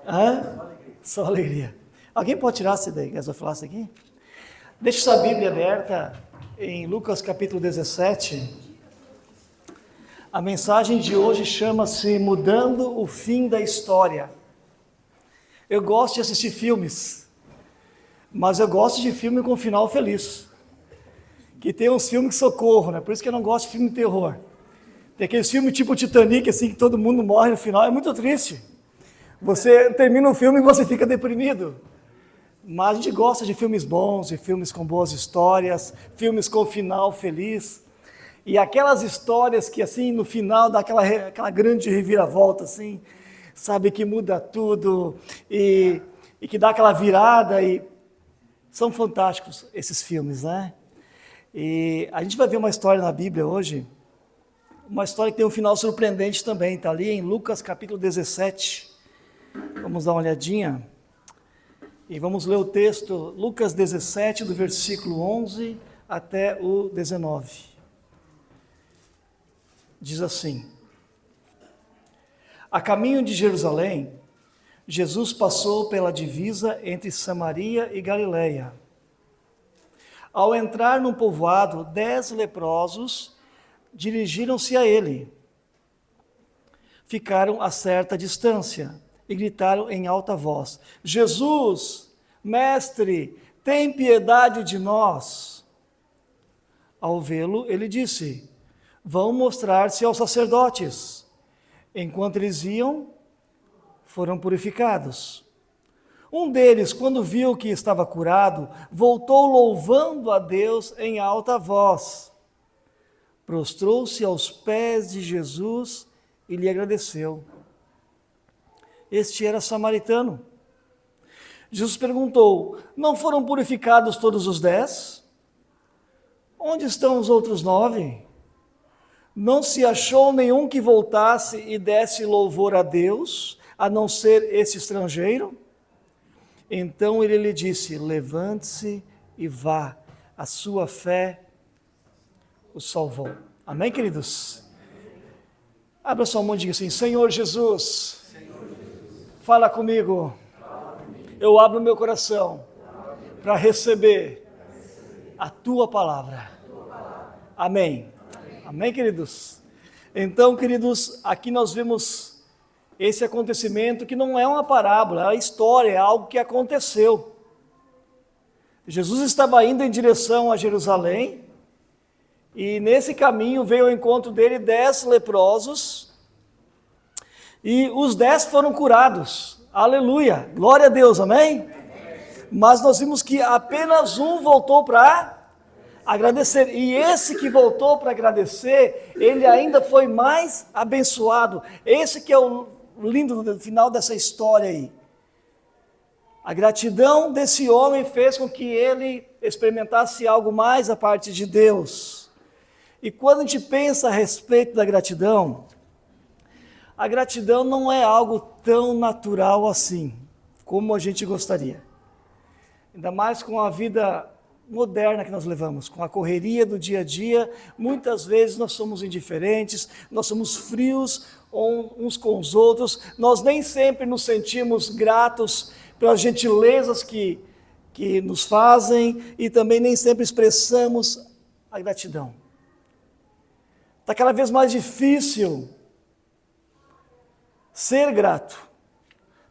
Hã? Só alegria. Alguém pode tirar essa daí, que eu falasse aqui? Deixe sua Bíblia aberta em Lucas capítulo 17. A mensagem de hoje chama-se Mudando o Fim da História. Eu gosto de assistir filmes, mas eu gosto de filme com final feliz. Que tem uns filmes que socorro, né? Por isso que eu não gosto de filme de terror. Tem aqueles filmes tipo Titanic, assim, que todo mundo morre no final, é muito triste. Você termina um filme e você fica deprimido. Mas a gente gosta de filmes bons, de filmes com boas histórias, filmes com final feliz. E aquelas histórias que, assim, no final dá aquela grande reviravolta, assim, sabe, que muda tudo e que dá aquela virada. E são fantásticos esses filmes, né? E a gente vai ver uma história na Bíblia hoje, uma história que tem um final surpreendente também, está ali em Lucas capítulo 17. Vamos dar uma olhadinha e vamos ler o texto, Lucas 17, do versículo 11 até o 19. Diz assim: A caminho de Jerusalém, Jesus passou pela divisa entre Samaria e Galileia. Ao entrar num povoado, 10 leprosos dirigiram-se a ele. Ficaram a certa distância e gritaram em alta voz: Jesus, mestre, tem piedade de nós. Ao vê-lo, ele disse: Vão mostrar-se aos sacerdotes. Enquanto eles iam, foram purificados. Um deles, quando viu que estava curado, voltou louvando a Deus em alta voz. Prostrou-se aos pés de Jesus e lhe agradeceu. Este era samaritano. Jesus perguntou: Não foram purificados todos os 10? Onde estão os outros 9? Não se achou nenhum que voltasse e desse louvor a Deus, a não ser esse estrangeiro? Então ele lhe disse: Levante-se e vá, a sua fé o salvou. Amém, queridos? Abra sua mão e diga assim: Senhor Jesus, fala comigo. Eu abro meu coração para receber a tua palavra. Amém. Amém, queridos? Então, queridos, aqui nós vemos esse acontecimento que não é uma parábola, é uma história, é algo que aconteceu. Jesus estava indo em direção a Jerusalém e nesse caminho veio ao encontro dele 10 leprosos e os 10 foram curados. Aleluia, glória a Deus, amém? Mas nós vimos que apenas um voltou para agradecer, e esse que voltou para agradecer, ele ainda foi mais abençoado. Esse que é o lindo no final dessa história aí. A gratidão desse homem fez com que ele experimentasse algo mais a parte de Deus. E quando a gente pensa a respeito da gratidão, a gratidão não é algo tão natural assim, como a gente gostaria. Ainda mais com a vida moderna que nós levamos, com a correria do dia a dia, muitas vezes nós somos indiferentes, nós somos frios uns com os outros, nós nem sempre nos sentimos gratos pelas gentilezas que nos fazem e também nem sempre expressamos a gratidão. Está cada vez mais difícil ser grato.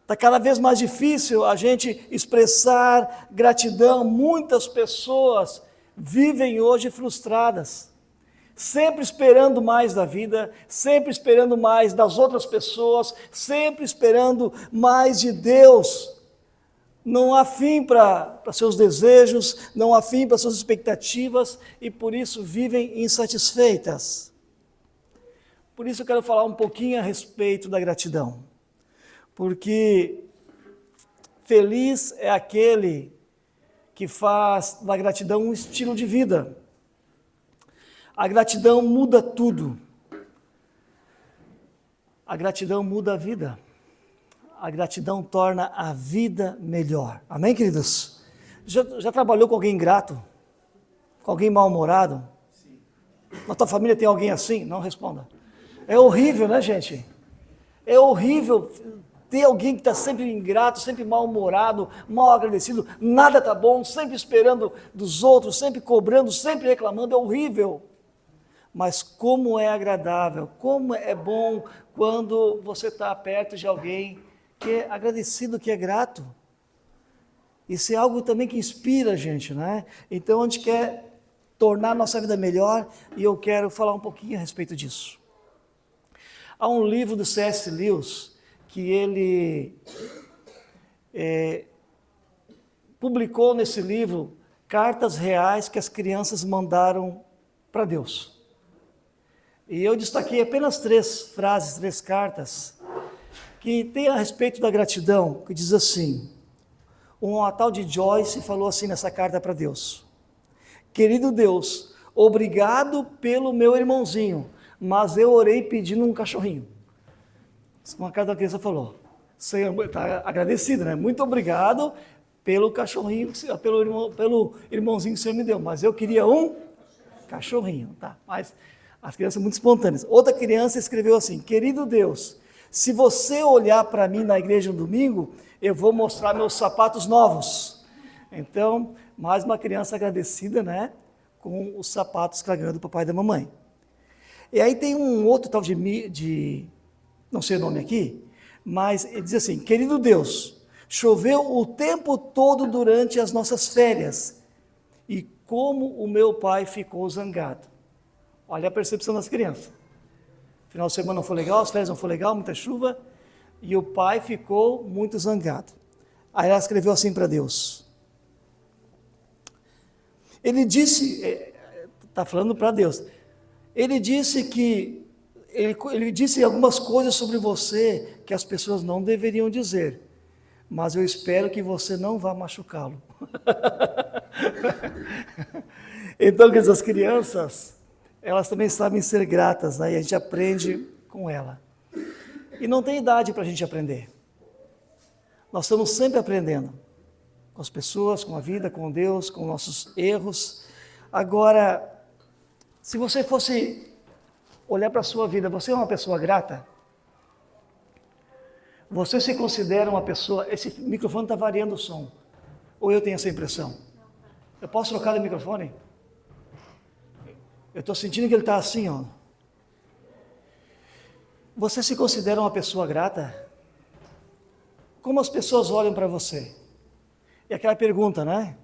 Está cada vez mais difícil a gente expressar gratidão. Muitas pessoas vivem hoje frustradas, sempre esperando mais da vida, sempre esperando mais das outras pessoas, sempre esperando mais de Deus. Não há fim para seus desejos, não há fim para suas expectativas e por isso vivem insatisfeitas. Por isso eu quero falar um pouquinho a respeito da gratidão. Porque feliz é aquele que faz da gratidão um estilo de vida. A gratidão muda tudo. A gratidão muda a vida. A gratidão torna a vida melhor. Amém, queridos? Já trabalhou com alguém ingrato? Com alguém mal-humorado? Sim. Na tua família tem alguém assim? Não responda. É horrível, né, gente? É horrível ter alguém que está sempre ingrato, sempre mal-humorado, mal agradecido, nada está bom, sempre esperando dos outros, sempre cobrando, sempre reclamando, é horrível. Mas como é agradável, como é bom quando você está perto de alguém que é agradecido, que é grato. Isso é algo também que inspira a gente, né? Então a gente quer tornar a nossa vida melhor e eu quero falar um pouquinho a respeito disso. Há um livro do C.S. Lewis que ele publicou nesse livro cartas reais que as crianças mandaram para Deus. E eu destaquei apenas 3 frases, 3 cartas, que tem a respeito da gratidão, que diz assim, uma tal de Joyce falou assim nessa carta para Deus: querido Deus, obrigado pelo meu irmãozinho, mas eu orei pedindo um cachorrinho. Uma carta da criança falou, Senhor, está agradecido, né? Muito obrigado pelo cachorrinho, pelo irmãozinho que o Senhor me deu, mas eu queria um cachorrinho, tá? Mas as crianças são muito espontâneas. Outra criança escreveu assim, querido Deus, se você olhar para mim na igreja no domingo, eu vou mostrar meus sapatos novos. Então, mais uma criança agradecida, né? Com os sapatos que ela ganhou do papai e da mamãe. E aí tem um outro tal de não sei o nome aqui, mas ele diz assim, querido Deus, choveu o tempo todo durante as nossas férias, e como o meu pai ficou zangado. Olha a percepção das crianças. Final de semana não foi legal, as férias não foi legal, muita chuva, e o pai ficou muito zangado. Aí ela escreveu assim para Deus. Ele disse, está falando para Deus, ele disse que, ele disse algumas coisas sobre você que as pessoas não deveriam dizer, mas eu espero que você não vá machucá-lo. Então, que as crianças, elas também sabem ser gratas, né? E a gente aprende com ela. E não tem idade para a gente aprender. Nós estamos sempre aprendendo, com as pessoas, com a vida, com Deus, com nossos erros. Agora, se você fosse olhar para a sua vida, você é uma pessoa grata? Você se considera uma pessoa... Esse microfone está variando o som. Ou eu tenho essa impressão? Eu posso trocar de microfone? Eu estou sentindo que ele está assim, ó. Você se considera uma pessoa grata? Como as pessoas olham para você? E aquela pergunta, né?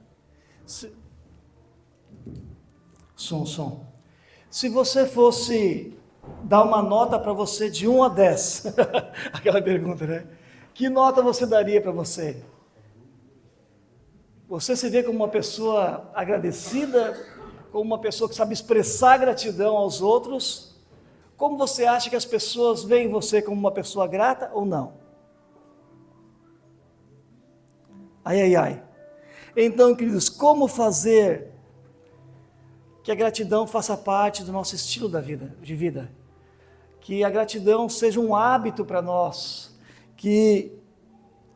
Som. Se você fosse dar uma nota para você de 1 a 10, aquela pergunta, né? Que nota você daria para você? Você se vê como uma pessoa agradecida, como uma pessoa que sabe expressar gratidão aos outros? Como você acha que as pessoas veem você como uma pessoa grata ou não? Ai. Então, queridos, como fazer que a gratidão faça parte do nosso estilo de vida? Que a gratidão seja um hábito para nós.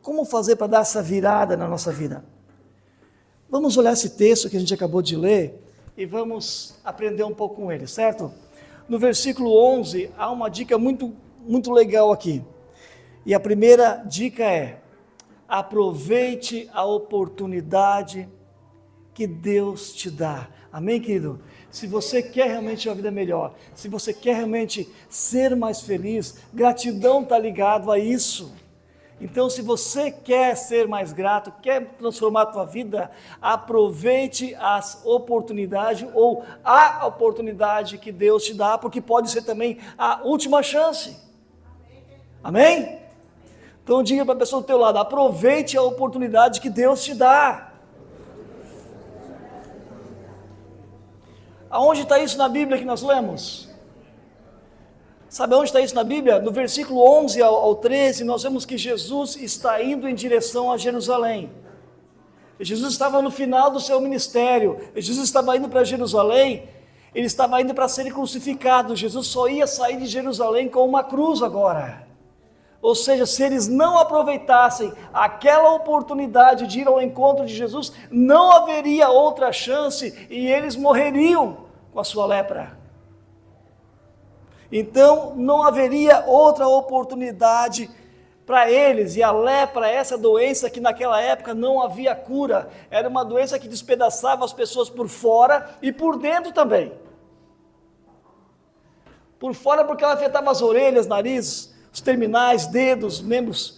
Como fazer para dar essa virada na nossa vida? Vamos olhar esse texto que a gente acabou de ler e vamos aprender um pouco com ele, certo? No versículo 11, há uma dica muito, muito legal aqui. E a primeira dica é: aproveite a oportunidade que Deus te dá. Amém, querido? Se você quer realmente uma vida melhor, se você quer realmente ser mais feliz, gratidão está ligado a isso. Então, se você quer ser mais grato, quer transformar a tua vida, aproveite as oportunidades ou a oportunidade que Deus te dá, porque pode ser também a última chance. Amém? Então, diga para a pessoa do teu lado, aproveite a oportunidade que Deus te dá. Aonde está isso na Bíblia que nós lemos? Sabe onde está isso na Bíblia? No versículo 11 ao 13, nós vemos que Jesus está indo em direção a Jerusalém. Jesus estava no final do seu ministério, Jesus estava indo para Jerusalém, ele estava indo para ser crucificado. Jesus só ia sair de Jerusalém com uma cruz agora. Ou seja, se eles não aproveitassem aquela oportunidade de ir ao encontro de Jesus, não haveria outra chance e eles morreriam com a sua lepra. Então, não haveria outra oportunidade para eles, e a lepra, essa doença que naquela época não havia cura, era uma doença que despedaçava as pessoas por fora e por dentro também. Por fora porque ela afetava as orelhas, nariz, os terminais, dedos, membros.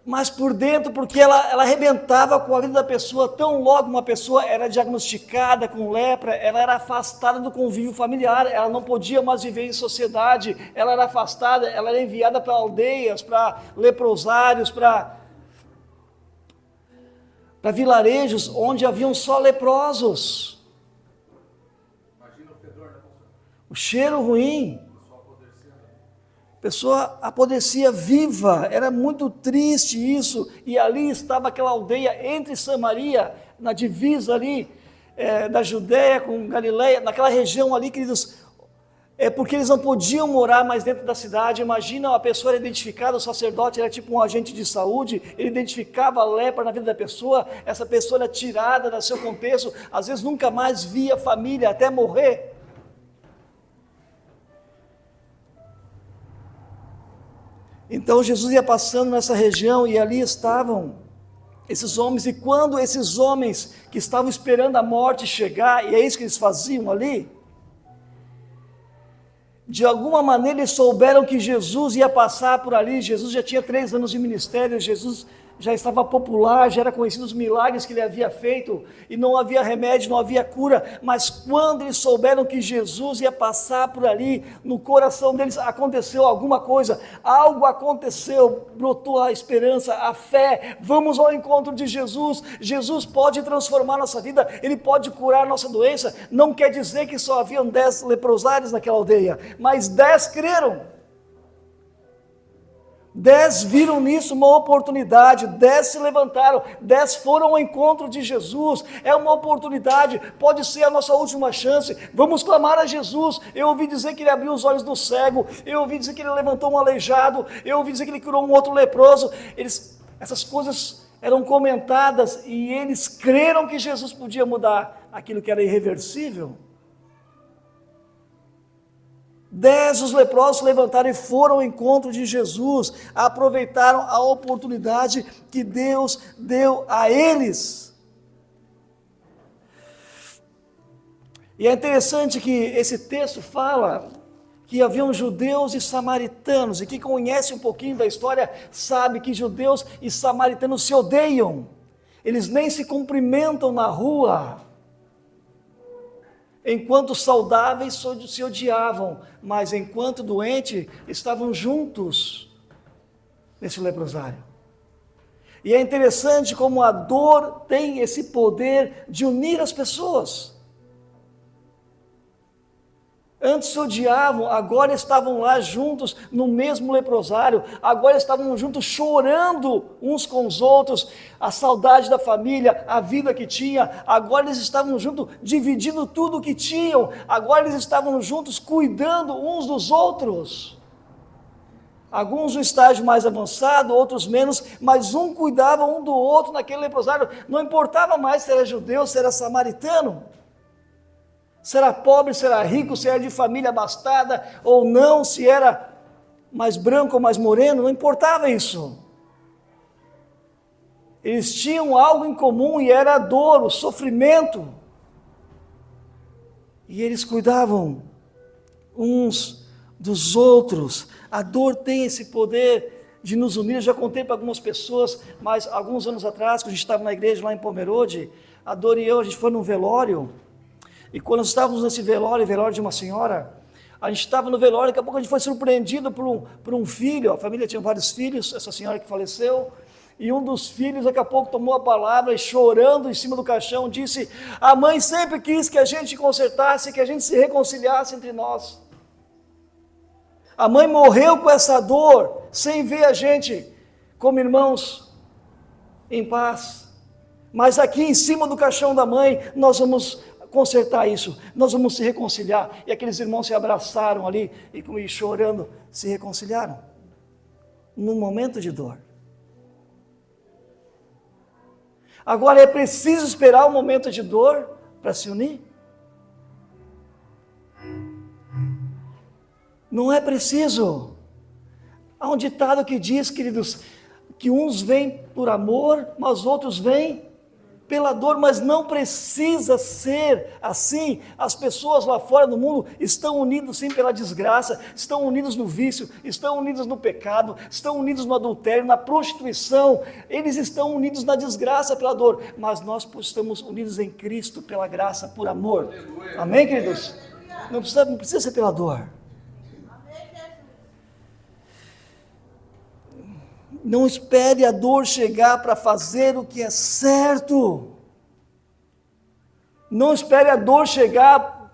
Mas por dentro porque ela arrebentava com a vida da pessoa. Tão logo uma pessoa era diagnosticada com lepra, ela era afastada do convívio familiar, ela não podia mais viver em sociedade, ela era afastada, ela era enviada para aldeias, para leprosários, para vilarejos onde haviam só leprosos. O cheiro ruim, a pessoa apodrecia viva, era muito triste isso, e ali estava aquela aldeia entre Samaria, na divisa ali, da Judéia com Galileia, naquela região ali, queridos, porque eles não podiam morar mais dentro da cidade. Imagina, a pessoa era identificada, o sacerdote era tipo um agente de saúde, ele identificava a lepra na vida da pessoa, essa pessoa era tirada do seu contexto, às vezes nunca mais via a família até morrer. Então Jesus ia passando nessa região e ali estavam esses homens, e quando esses homens que estavam esperando a morte chegar, e é isso que eles faziam ali, de alguma maneira eles souberam que Jesus ia passar por ali. Jesus já tinha 3 anos de ministério, Jesus já estava popular, já era conhecido os milagres que ele havia feito, e não havia remédio, não havia cura, mas quando eles souberam que Jesus ia passar por ali, no coração deles aconteceu alguma coisa, algo aconteceu, brotou a esperança, a fé. Vamos ao encontro de Jesus. Jesus pode transformar nossa vida, Ele pode curar nossa doença. Não quer dizer que só haviam 10 leprosários naquela aldeia, mas 10 creram. 10 viram nisso uma oportunidade, 10 se levantaram, 10 foram ao encontro de Jesus. É uma oportunidade, pode ser a nossa última chance. Vamos clamar a Jesus. Eu ouvi dizer que ele abriu os olhos do cego, eu ouvi dizer que ele levantou um aleijado, eu ouvi dizer que ele curou um outro leproso. Essas coisas eram comentadas e eles creram que Jesus podia mudar aquilo que era irreversível. 10 os leprosos se levantaram e foram ao encontro de Jesus, aproveitaram a oportunidade que Deus deu a eles. E é interessante que esse texto fala que haviam judeus e samaritanos, e quem conhece um pouquinho da história sabe que judeus e samaritanos se odeiam, eles nem se cumprimentam na rua. Enquanto saudáveis se odiavam, mas enquanto doentes estavam juntos nesse leprosário. E é interessante como a dor tem esse poder de unir as pessoas. Antes se odiavam, agora estavam lá juntos no mesmo leprosário, agora estavam juntos chorando uns com os outros, a saudade da família, a vida que tinha. Agora eles estavam juntos dividindo tudo o que tinham, agora eles estavam juntos cuidando uns dos outros. Alguns no estágio mais avançado, outros menos, mas um cuidava um do outro naquele leprosário. Não importava mais se era judeu, se era samaritano, se era pobre, se era rico, se era de família abastada ou não, se era mais branco ou mais moreno, não importava isso. Eles tinham algo em comum e era a dor, o sofrimento. E eles cuidavam uns dos outros. A dor tem esse poder de nos unir. Eu já contei para algumas pessoas, mas alguns anos atrás, quando a gente estava na igreja lá em Pomerode, a Dor e eu, a gente foi num velório. E quando nós estávamos nesse velório de uma senhora, a gente estava no velório, daqui a pouco a gente foi surpreendido por um filho. A família tinha vários filhos, essa senhora que faleceu, e um dos filhos daqui a pouco tomou a palavra e, chorando em cima do caixão, disse: a mãe sempre quis que a gente consertasse, que a gente se reconciliasse entre nós. A mãe morreu com essa dor, sem ver a gente como irmãos em paz. Mas aqui em cima do caixão da mãe, nós vamos consertar isso, nós vamos se reconciliar. E aqueles irmãos se abraçaram ali e chorando, se reconciliaram num momento de dor. Agora é preciso esperar o momento de dor para se unir? Não é preciso. Há um ditado que diz, queridos, que uns vêm por amor, mas outros vêm pela dor, mas não precisa ser assim. As pessoas lá fora no mundo estão unidas sim pela desgraça, estão unidos no vício, estão unidos no pecado, estão unidos no adultério, na prostituição, eles estão unidos na desgraça pela dor, mas nós estamos unidos em Cristo pela graça, por amor. Amém, queridos? Não precisa ser pela dor. Não espere a dor chegar para fazer o que é certo. Não espere a dor chegar,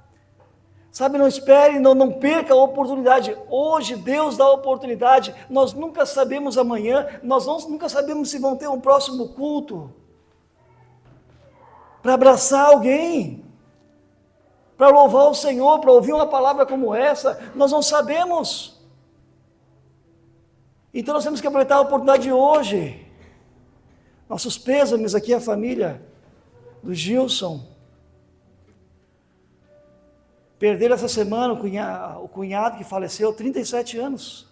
sabe, não espere, não perca a oportunidade. Hoje Deus dá a oportunidade, nós nunca sabemos amanhã, nunca sabemos se vão ter um próximo culto, para abraçar alguém, para louvar o Senhor, para ouvir uma palavra como essa, nós não sabemos. Então nós temos que aproveitar a oportunidade de hoje. Nossos pêsames aqui, a família do Gilson. Perderam essa semana o cunhado que faleceu, 37 anos.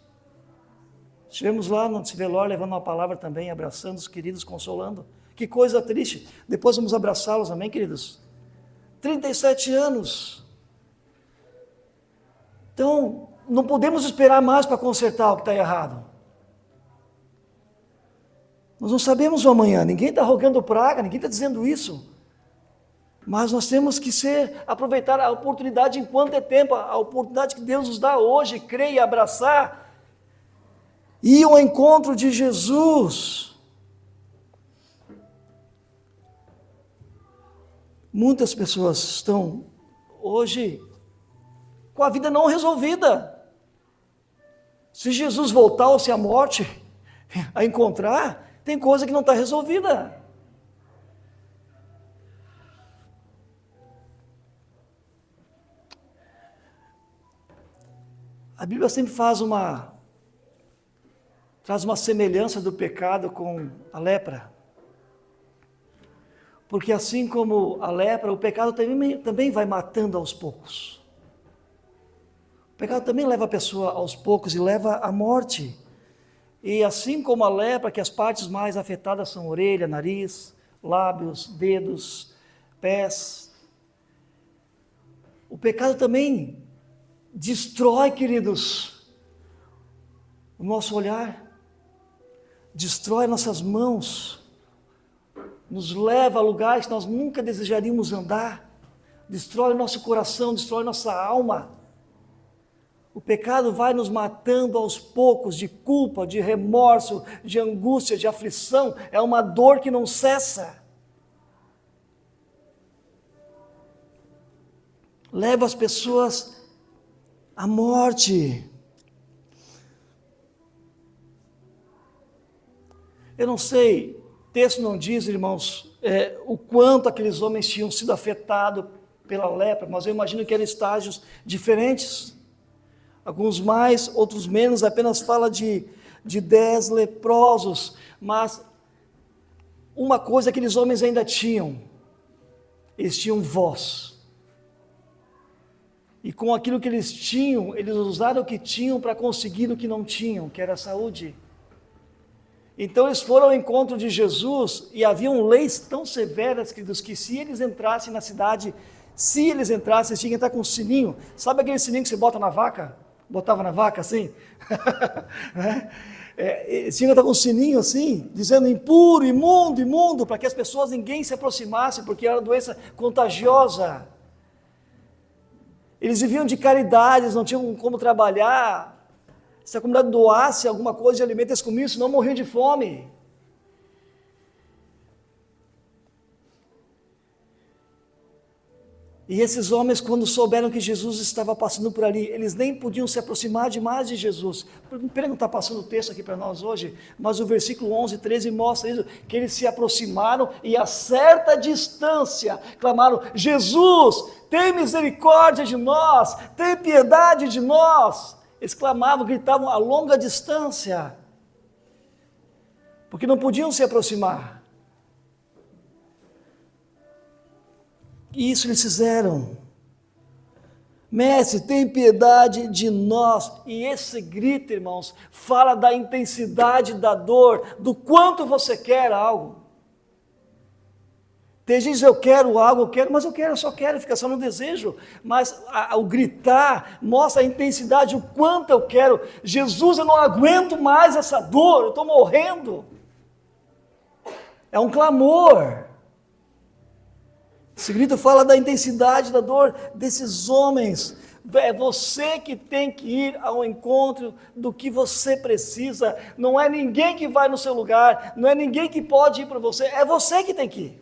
Estivemos lá no velório, levando uma palavra também, abraçando os queridos, consolando. Que coisa triste. Depois vamos abraçá-los, amém, queridos? 37 anos. Então, não podemos esperar mais para consertar o que está errado. Nós não sabemos o amanhã, ninguém está rogando praga, ninguém está dizendo isso. Mas nós temos que aproveitar a oportunidade enquanto é tempo, a oportunidade que Deus nos dá hoje, crer e abraçar, ir ao encontro de Jesus. Muitas pessoas estão hoje com a vida não resolvida. Se Jesus voltar ou se a morte a encontrar, tem coisa que não está resolvida. A Bíblia sempre traz uma semelhança do pecado com a lepra. Porque assim como a lepra, o pecado também vai matando aos poucos. O pecado também leva a pessoa aos poucos e leva à morte. E assim como a lepra, que as partes mais afetadas são orelha, nariz, lábios, dedos, pés, o pecado também destrói, queridos, o nosso olhar, destrói nossas mãos, nos leva a lugares que nós nunca desejaríamos andar, destrói o nosso coração, destrói nossa alma. O pecado vai nos matando aos poucos de culpa, de remorso, de angústia, de aflição. É uma dor que não cessa. Leva as pessoas à morte. Eu não sei, o texto não diz, irmãos, o quanto aqueles homens tinham sido afetados pela lepra, mas eu imagino que eram estágios diferentes. Alguns mais, outros menos, apenas fala de 10 leprosos, mas uma coisa aqueles homens ainda tinham, eles tinham voz, e com aquilo que eles tinham, eles usaram o que tinham para conseguir o que não tinham, que era a saúde. Então eles foram ao encontro de Jesus, e haviam leis tão severas, queridos, que se eles entrassem na cidade, eles tinham que entrar com um sininho, sabe aquele sininho que você bota na vaca? Botava na vaca assim, tinha que estar com um sininho assim, dizendo impuro, imundo, imundo, para que as pessoas, ninguém se aproximasse, porque era uma doença contagiosa. Eles viviam de caridade, eles não tinham como trabalhar. Se a comunidade doasse alguma coisa de alimento, eles comiam, senão morriam de fome. E esses homens, quando souberam que Jesus estava passando por ali, eles nem podiam se aproximar demais de Jesus. Pena não está passando o texto aqui para nós hoje, mas o versículo 11, 13 mostra isso, que eles se aproximaram e a certa distância clamaram: Jesus, tem misericórdia de nós, tem piedade de nós. Eles clamavam, gritavam a longa distância, porque não podiam se aproximar. E isso eles fizeram. Mestre, tem piedade de nós. E esse grito, irmãos, fala da intensidade da dor, do quanto você quer algo. Tem gente que diz, eu quero algo, eu só quero, fica só no desejo. Mas o gritar mostra a intensidade, o quanto eu quero. Jesus, eu não aguento mais essa dor, eu estou morrendo. É um clamor. Esse grito fala da intensidade da dor desses homens. É você que tem que ir ao encontro do que você precisa. Não é ninguém que vai no seu lugar, não é ninguém que pode ir para você, é você que tem que ir.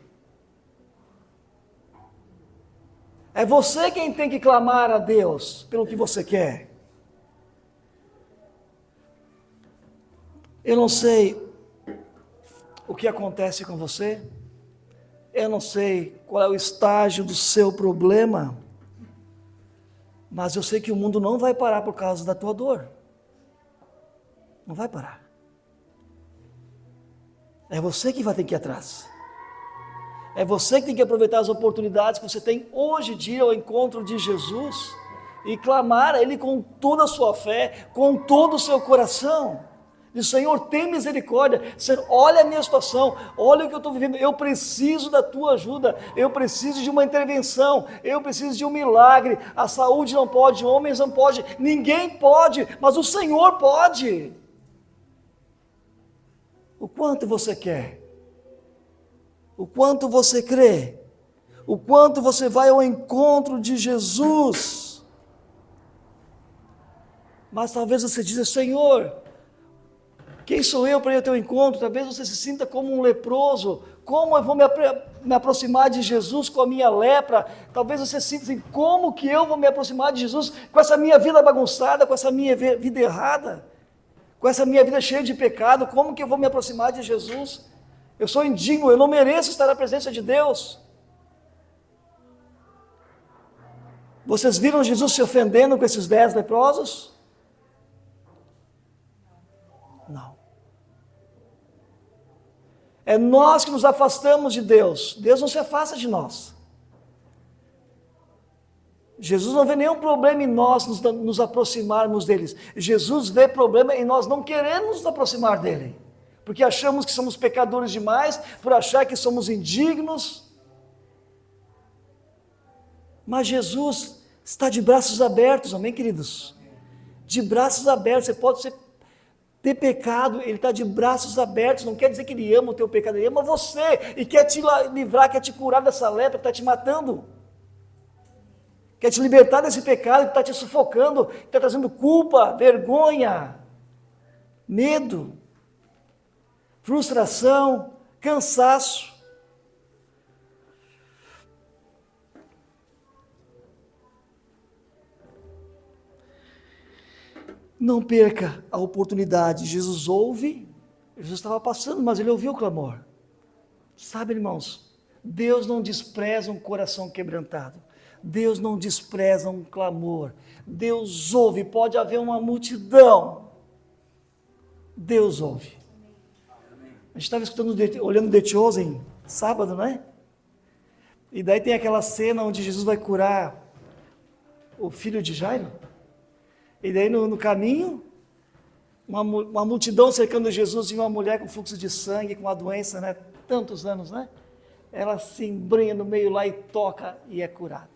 É você quem tem que clamar a Deus pelo que você quer. Eu não sei o que acontece com você, eu não sei qual é o estágio do seu problema, mas eu sei que o mundo não vai parar por causa da tua dor. Não vai parar. É você que vai ter que ir atrás. É você que tem que aproveitar as oportunidades que você tem hoje de ir ao encontro de Jesus e clamar a Ele com toda a sua fé, com todo o seu coração. Diz, Senhor, tem misericórdia, Senhor, olha a minha situação, olha o que eu estou vivendo, eu preciso da tua ajuda, eu preciso de uma intervenção, eu preciso de um milagre. A saúde não pode, homens não pode, ninguém pode, mas o Senhor pode. O quanto você quer? O quanto você crê? O quanto você vai ao encontro de Jesus? Mas talvez você diga, Senhor, quem sou eu para ir ao teu encontro? Talvez você se sinta como um leproso. Como eu vou me aproximar de Jesus com a minha lepra? Talvez você sinta assim, como que eu vou me aproximar de Jesus com essa minha vida bagunçada, com essa minha vida errada, com essa minha vida cheia de pecado? Como que eu vou me aproximar de Jesus? Eu sou indigno, eu não mereço estar na presença de Deus. Vocês viram Jesus se ofendendo com esses 10 leprosos? Não. É nós que nos afastamos de Deus. Deus não se afasta de nós. Jesus não vê nenhum problema em nós nos aproximarmos deles. Jesus vê problema em nós não queremos nos aproximar dele. Porque achamos que somos pecadores demais, por achar que somos indignos. Mas Jesus está de braços abertos, amém, queridos? De braços abertos, você pode ter pecado, Ele está de braços abertos, não quer dizer que Ele ama o teu pecado, Ele ama você, e quer te livrar, quer te curar dessa lepra que está te matando. Quer te libertar desse pecado que está te sufocando, que está trazendo culpa, vergonha, medo, frustração, cansaço. Não perca a oportunidade. Jesus ouve, Jesus estava passando, mas ele ouviu o clamor. Sabe, irmãos, Deus não despreza um coração quebrantado. Deus não despreza um clamor. Deus ouve, pode haver uma multidão. Deus ouve. A gente estava escutando, olhando The Chosen, sábado, né? E daí tem aquela cena onde Jesus vai curar o filho de Jairo. E daí no caminho, uma multidão cercando Jesus e uma mulher com fluxo de sangue, com uma doença, né? Tantos anos, né? Ela se embrenha no meio lá e toca e é curada.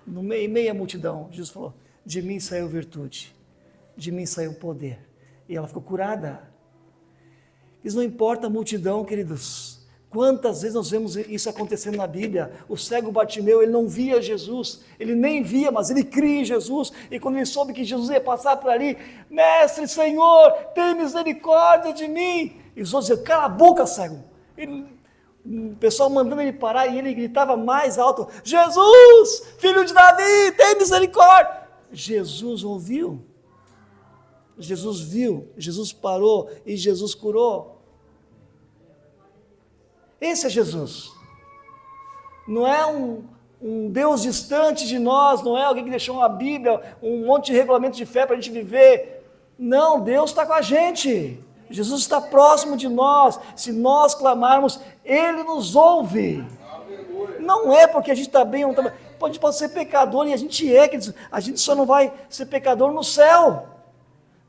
Em meio à multidão, Jesus falou, de mim saiu virtude, de mim saiu poder. E ela ficou curada. Isso não importa a multidão, queridos. Quantas vezes nós vemos isso acontecendo na Bíblia? O cego Bartimeu, ele não via Jesus, ele nem via, mas ele cria em Jesus, e quando ele soube que Jesus ia passar por ali, Mestre, Senhor, tem misericórdia de mim. E os outros diziam, cala a boca, cego. O pessoal mandando ele parar, e ele gritava mais alto, Jesus, filho de Davi, tem misericórdia. Jesus ouviu, Jesus viu, Jesus parou e Jesus curou. Esse é Jesus. Não é um Deus distante de nós, não é alguém que deixou uma Bíblia, um monte de regulamentos de fé para a gente viver. Não, Deus está com a gente. Jesus está próximo de nós. Se nós clamarmos, Ele nos ouve. Não é porque a gente está bem ou não está bem. pode ser pecador, e a gente é, queridos, a gente só não vai ser pecador no céu.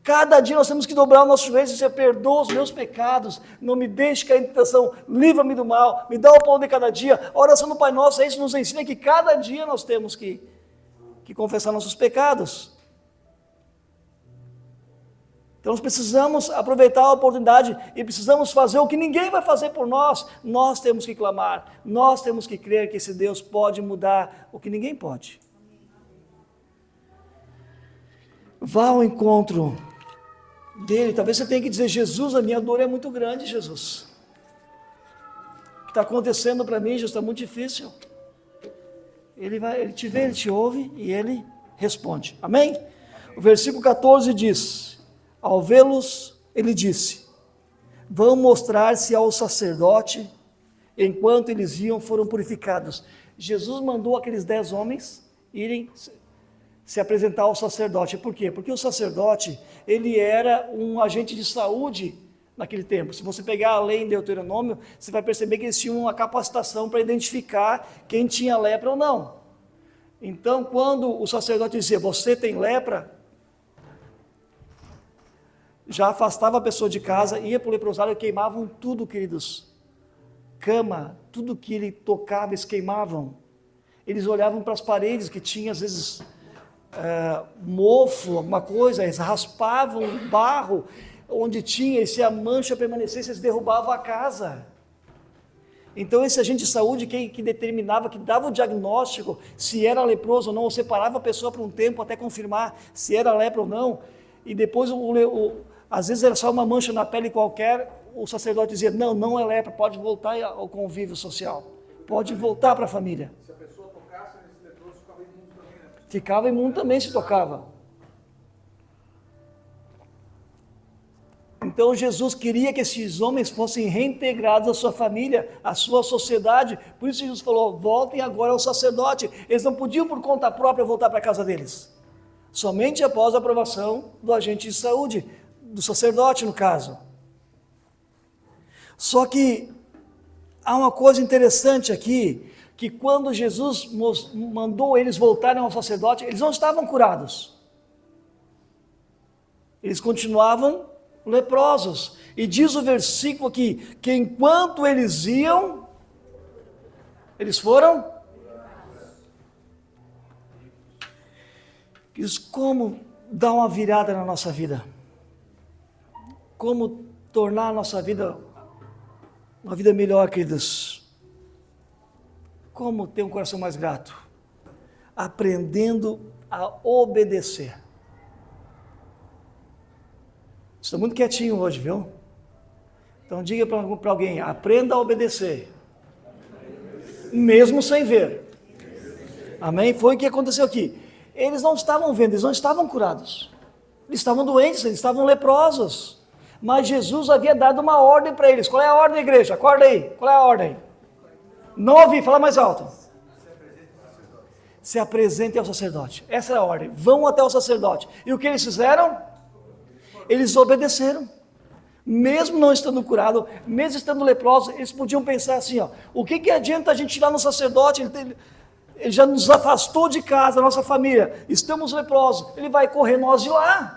Cada dia nós temos que dobrar o nosso joelho e dizer: perdoa os meus pecados, não me deixe cair em tentação, livra-me do mal, me dá o pão de cada dia. A oração do Pai Nosso, isso nos ensina que cada dia nós temos que confessar nossos pecados. Então nós precisamos aproveitar a oportunidade e precisamos fazer o que ninguém vai fazer por nós. Nós temos que clamar, nós temos que crer que esse Deus pode mudar o que ninguém pode. Vá ao encontro dele. Talvez você tenha que dizer: Jesus, a minha dor é muito grande, Jesus. O que está acontecendo para mim, Jesus, está muito difícil. Ele te vê, ele te ouve e ele responde. Amém? O versículo 14 diz: ao vê-los, ele disse: vão mostrar-se ao sacerdote. Enquanto eles iam, foram purificados. Jesus mandou aqueles 10 homens irem se apresentar ao sacerdote. Por quê? Porque o sacerdote, ele era um agente de saúde naquele tempo. Se você pegar a lei em Deuteronômio, você vai perceber que eles tinham uma capacitação para identificar quem tinha lepra ou não. Então, quando o sacerdote dizia: você tem lepra, já afastava a pessoa de casa, ia para o leprosário e queimavam tudo, queridos. Cama, tudo que ele tocava, eles queimavam. Eles olhavam para as paredes que tinha, às vezes, mofo, alguma coisa, eles raspavam o barro onde tinha, e se a mancha permanecesse, eles derrubavam a casa. Então esse agente de saúde que determinava, que dava o diagnóstico, se era leproso ou não, ou separava a pessoa por um tempo até confirmar se era lepra ou não, e depois às vezes era só uma mancha na pele qualquer, o sacerdote dizia: não é lepra, pode voltar ao convívio social, pode voltar para a família. Se a pessoa tocasse nesse leproso, ficava imundo também, né? Ficava imundo também se tocava. Então Jesus queria que esses homens fossem reintegrados à sua família, à sua sociedade. Por isso Jesus falou: voltem agora ao sacerdote. Eles não podiam por conta própria voltar para a casa deles, somente após a aprovação do agente de saúde, do sacerdote no caso. Só que há uma coisa interessante aqui, que quando Jesus mandou eles voltarem ao sacerdote, eles não estavam curados. Eles continuavam leprosos. E diz o versículo aqui, que enquanto eles iam, eles foram? Como dar uma virada na nossa vida? Como tornar a nossa vida uma vida melhor, queridos? Como ter um coração mais grato? Aprendendo a obedecer. Estou muito quietinho hoje, viu? Então diga para alguém: aprenda a obedecer, mesmo sem ver. Amém? Foi o que aconteceu aqui. Eles não estavam vendo, eles não estavam curados. Eles estavam doentes, eles estavam leprosos. Mas Jesus havia dado uma ordem para eles. Qual é a ordem, igreja? Acorda aí. Qual é a ordem? Não ouvi, fala mais alto. Se apresentem ao sacerdote. Essa é a ordem. Vão até o sacerdote. E o que eles fizeram? Eles obedeceram. Mesmo não estando curado, mesmo estando leprosos, eles podiam pensar assim: o que adianta a gente ir lá no sacerdote? Ele já nos afastou de casa, da nossa família, estamos leprosos, ele vai correr nós de lá.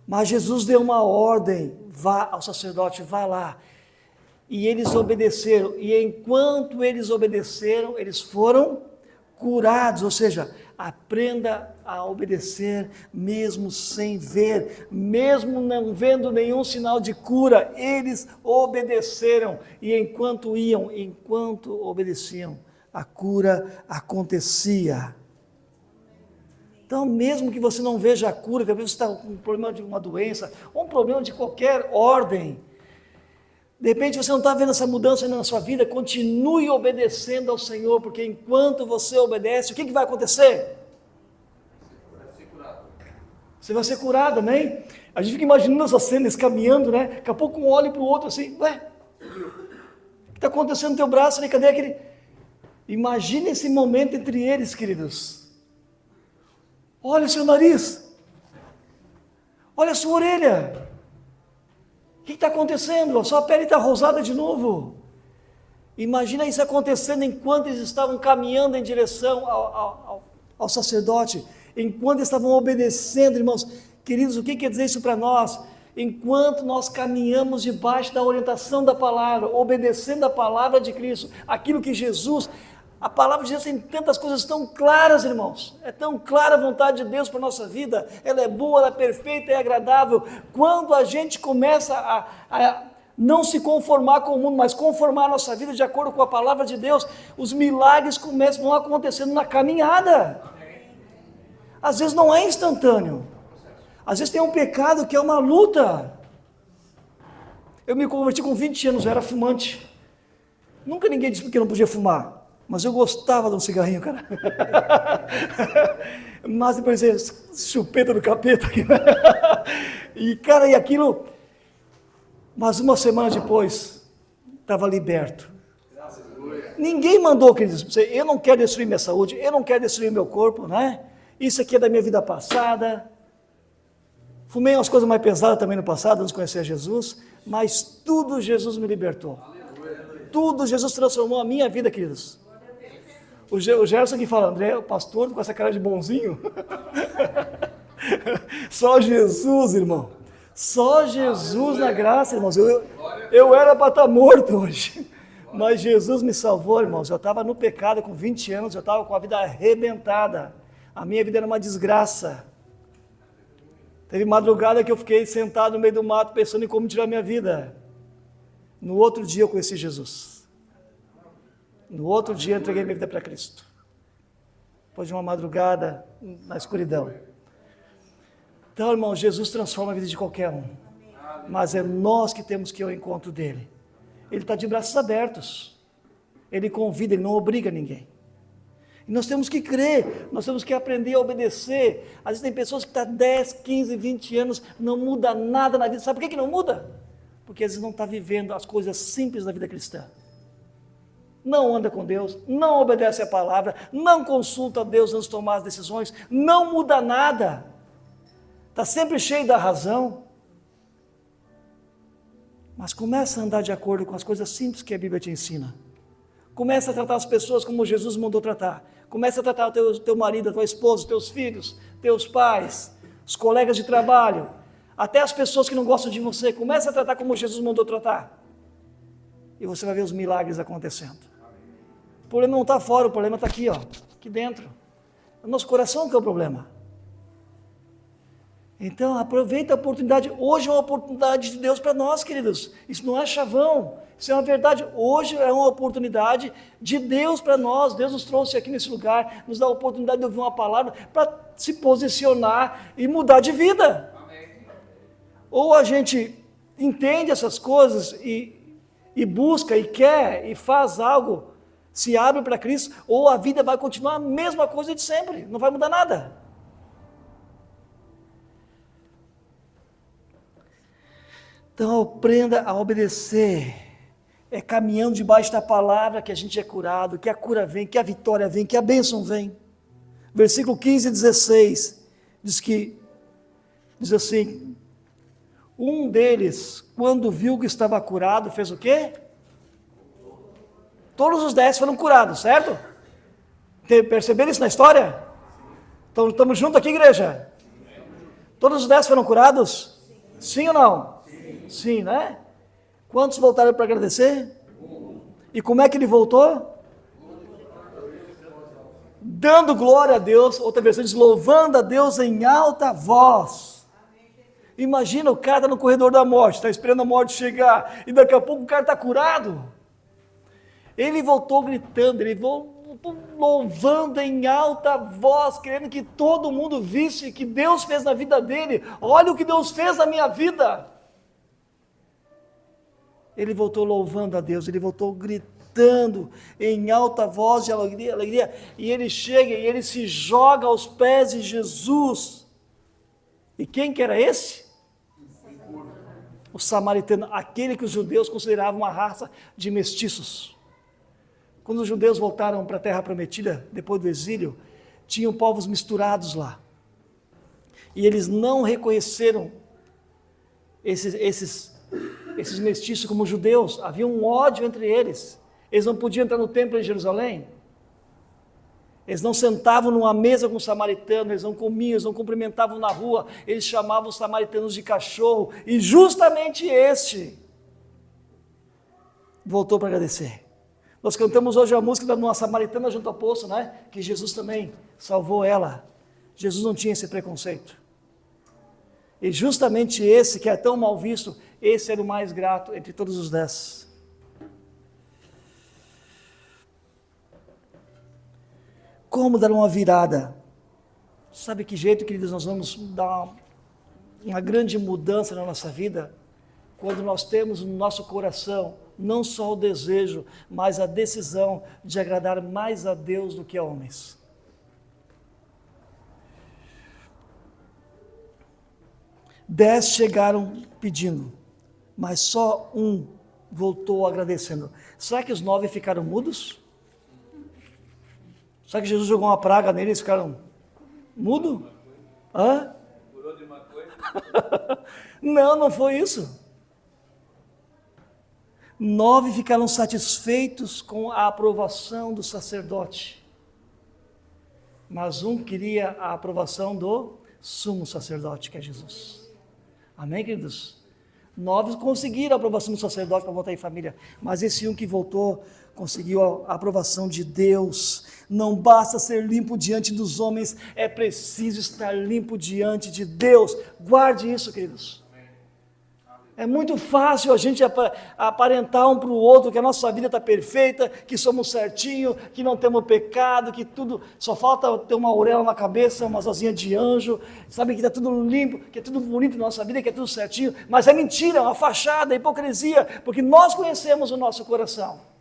Mas Jesus deu uma ordem: vá ao sacerdote, vá lá. E eles obedeceram, e enquanto eles obedeceram, eles foram curados. Ou seja, aprenda a obedecer mesmo sem ver, mesmo não vendo nenhum sinal de cura, eles obedeceram, e enquanto obedeciam, a cura acontecia. Então, mesmo que você não veja a cura, que às vezes você está com um problema de uma doença, ou um problema de qualquer ordem, de repente você não está vendo essa mudança ainda na sua vida, continue obedecendo ao Senhor, porque enquanto você obedece, o que vai acontecer? Você vai ser curado, amém? A gente fica imaginando essas cenas caminhando, né? Daqui a pouco um olha para o outro assim: ué, o que está acontecendo no teu braço ali? Cadê aquele? Imagine esse momento entre eles, queridos. Olha o seu nariz, olha a sua orelha, o que está acontecendo? A sua pele está rosada de novo. Imagina isso acontecendo enquanto eles estavam caminhando em direção ao sacerdote, enquanto eles estavam obedecendo, irmãos. Queridos, o que quer dizer isso para nós? Enquanto nós caminhamos debaixo da orientação da palavra, obedecendo a palavra de Cristo, aquilo que Jesus, a palavra de Deus tem tantas coisas tão claras, irmãos, é tão clara a vontade de Deus para a nossa vida, ela é boa, ela é perfeita, é agradável. Quando a gente começa a não se conformar com o mundo, mas conformar a nossa vida de acordo com a palavra de Deus, os milagres vão acontecendo na caminhada. Às vezes não é instantâneo, às vezes tem um pecado que é uma luta. Eu me converti com 20 anos, eu era fumante, nunca ninguém disse que eu não podia fumar, mas eu gostava de um cigarrinho, cara. Mas depois é chupeta do capeta. E cara, e aquilo... Mas uma semana depois, estava liberto. Ninguém mandou, queridos, eu não quero destruir minha saúde, eu não quero destruir meu corpo, né? Isso aqui é da minha vida passada. Fumei umas coisas mais pesadas também no passado, antes de conhecer Jesus, mas tudo Jesus me libertou. Tudo Jesus transformou a minha vida, queridos. O Gerson que fala, André, o pastor com essa cara de bonzinho. Só Jesus, irmão. Só Jesus na graça, irmãos. Eu era para estar morto hoje, mas Jesus me salvou, irmãos. Eu estava no pecado com 20 anos, eu estava com a vida arrebentada. A minha vida era uma desgraça. Teve madrugada que eu fiquei sentado no meio do mato pensando em como tirar minha vida. No outro dia eu conheci Jesus. No outro dia eu entreguei minha vida para Cristo. Depois de uma madrugada na escuridão. Então, irmão, Jesus transforma a vida de qualquer um, mas é nós que temos que ir ao encontro dele. Ele está de braços abertos, ele convida, ele não obriga ninguém. E nós temos que crer, nós temos que aprender a obedecer. Às vezes tem pessoas que estão 10, 15, 20 anos, não muda nada na vida. Sabe por que não muda? Porque às vezes não está vivendo as coisas simples da vida cristã. Não anda com Deus, não obedece a palavra, não consulta a Deus antes de tomar as decisões, não muda nada. Está sempre cheio da razão, mas começa a andar de acordo com as coisas simples que a Bíblia te ensina. Começa a tratar as pessoas como Jesus mandou tratar. Começa a tratar o teu marido, a tua esposa, os teus filhos, teus pais, os colegas de trabalho, até as pessoas que não gostam de você. Começa a tratar como Jesus mandou tratar. E você vai ver os milagres acontecendo. O problema não está fora, o problema está aqui, ó, aqui dentro. É o nosso coração que é o problema. Então, aproveita a oportunidade. Hoje é uma oportunidade de Deus para nós, queridos. Isso não é chavão, isso é uma verdade. Hoje é uma oportunidade de Deus para nós. Deus nos trouxe aqui nesse lugar, nos dá a oportunidade de ouvir uma palavra para se posicionar e mudar de vida. Amém. Ou a gente entende essas coisas e busca e quer e faz algo, se abre para Cristo, ou a vida vai continuar a mesma coisa de sempre, não vai mudar nada. Então aprenda a obedecer, é caminhando debaixo da palavra que a gente é curado, que a cura vem, que a vitória vem, que a bênção vem. Versículo 15 e 16, diz assim, um deles, quando viu que estava curado, fez o quê? Todos os 10 foram curados, certo? Perceberam isso na história? Então estamos juntos aqui, igreja? Todos os 10 foram curados? Sim ou não? Sim, né? Quantos voltaram para agradecer? E como é que ele voltou? Dando glória a Deus. Outra versão diz, louvando a Deus em alta voz. Imagina, o cara está no corredor da morte, está esperando a morte chegar, e daqui a pouco o cara está curado. Ele voltou gritando, ele voltou louvando em alta voz, querendo que todo mundo visse o que Deus fez na vida dele. Olha o que Deus fez na minha vida. Ele voltou louvando a Deus, ele voltou gritando em alta voz de alegria, e ele chega e ele se joga aos pés de Jesus. E quem que era esse? O samaritano, aquele que os judeus consideravam uma raça de mestiços. Quando os judeus voltaram para a terra prometida, depois do exílio, tinham povos misturados lá. E eles não reconheceram esses mestiços como judeus. Havia um ódio entre eles. Eles não podiam entrar no templo em Jerusalém. Eles não sentavam numa mesa com o samaritano, eles não comiam, eles não cumprimentavam na rua, eles chamavam os samaritanos de cachorro, e justamente este voltou para agradecer. Nós cantamos hoje a música de uma samaritana junto ao poço, né? Que Jesus também salvou ela. Jesus não tinha esse preconceito. E justamente esse, que é tão mal visto, esse era o mais grato entre todos os 10. Como dar uma virada? Sabe que jeito, queridos, nós vamos dar uma grande mudança na nossa vida? Quando nós temos no nosso coração, não só o desejo, mas a decisão de agradar mais a Deus do que a homens. Dez chegaram pedindo, mas só um voltou agradecendo. Será que os 9 ficaram mudos? Será que Jesus jogou uma praga neles e ficaram mudos? Hã? Não, não foi isso. 9 ficaram satisfeitos com a aprovação do sacerdote, mas um queria a aprovação do sumo sacerdote, que é Jesus. Amém, queridos? 9 conseguiram a aprovação do sacerdote para voltar em família, mas esse um que voltou conseguiu a aprovação de Deus. Não basta ser limpo diante dos homens, é preciso estar limpo diante de Deus. Guarde isso, queridos. É muito fácil a gente aparentar um para o outro que a nossa vida está perfeita, que somos certinho, que não temos pecado, que tudo, só falta ter uma auréola na cabeça, uma asinha de anjo, sabe que está tudo limpo, que é tudo bonito na nossa vida, que é tudo certinho, mas é mentira, é uma fachada, é hipocrisia, porque nós conhecemos o nosso coração.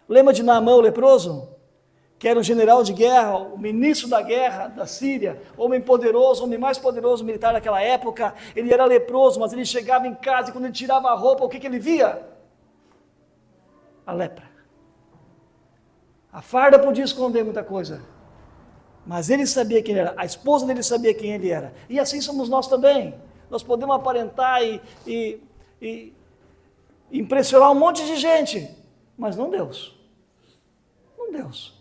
Lembra de Naamã, o leproso? Que era um general de guerra, o ministro da guerra da Síria, homem poderoso, homem mais poderoso militar daquela época. Ele era leproso, mas ele chegava em casa e quando ele tirava a roupa, o que ele via? A lepra. A farda podia esconder muita coisa, mas ele sabia quem ele era, a esposa dele sabia quem ele era. E assim somos nós também. Nós podemos aparentar e impressionar um monte de gente, mas não Deus. Não Deus.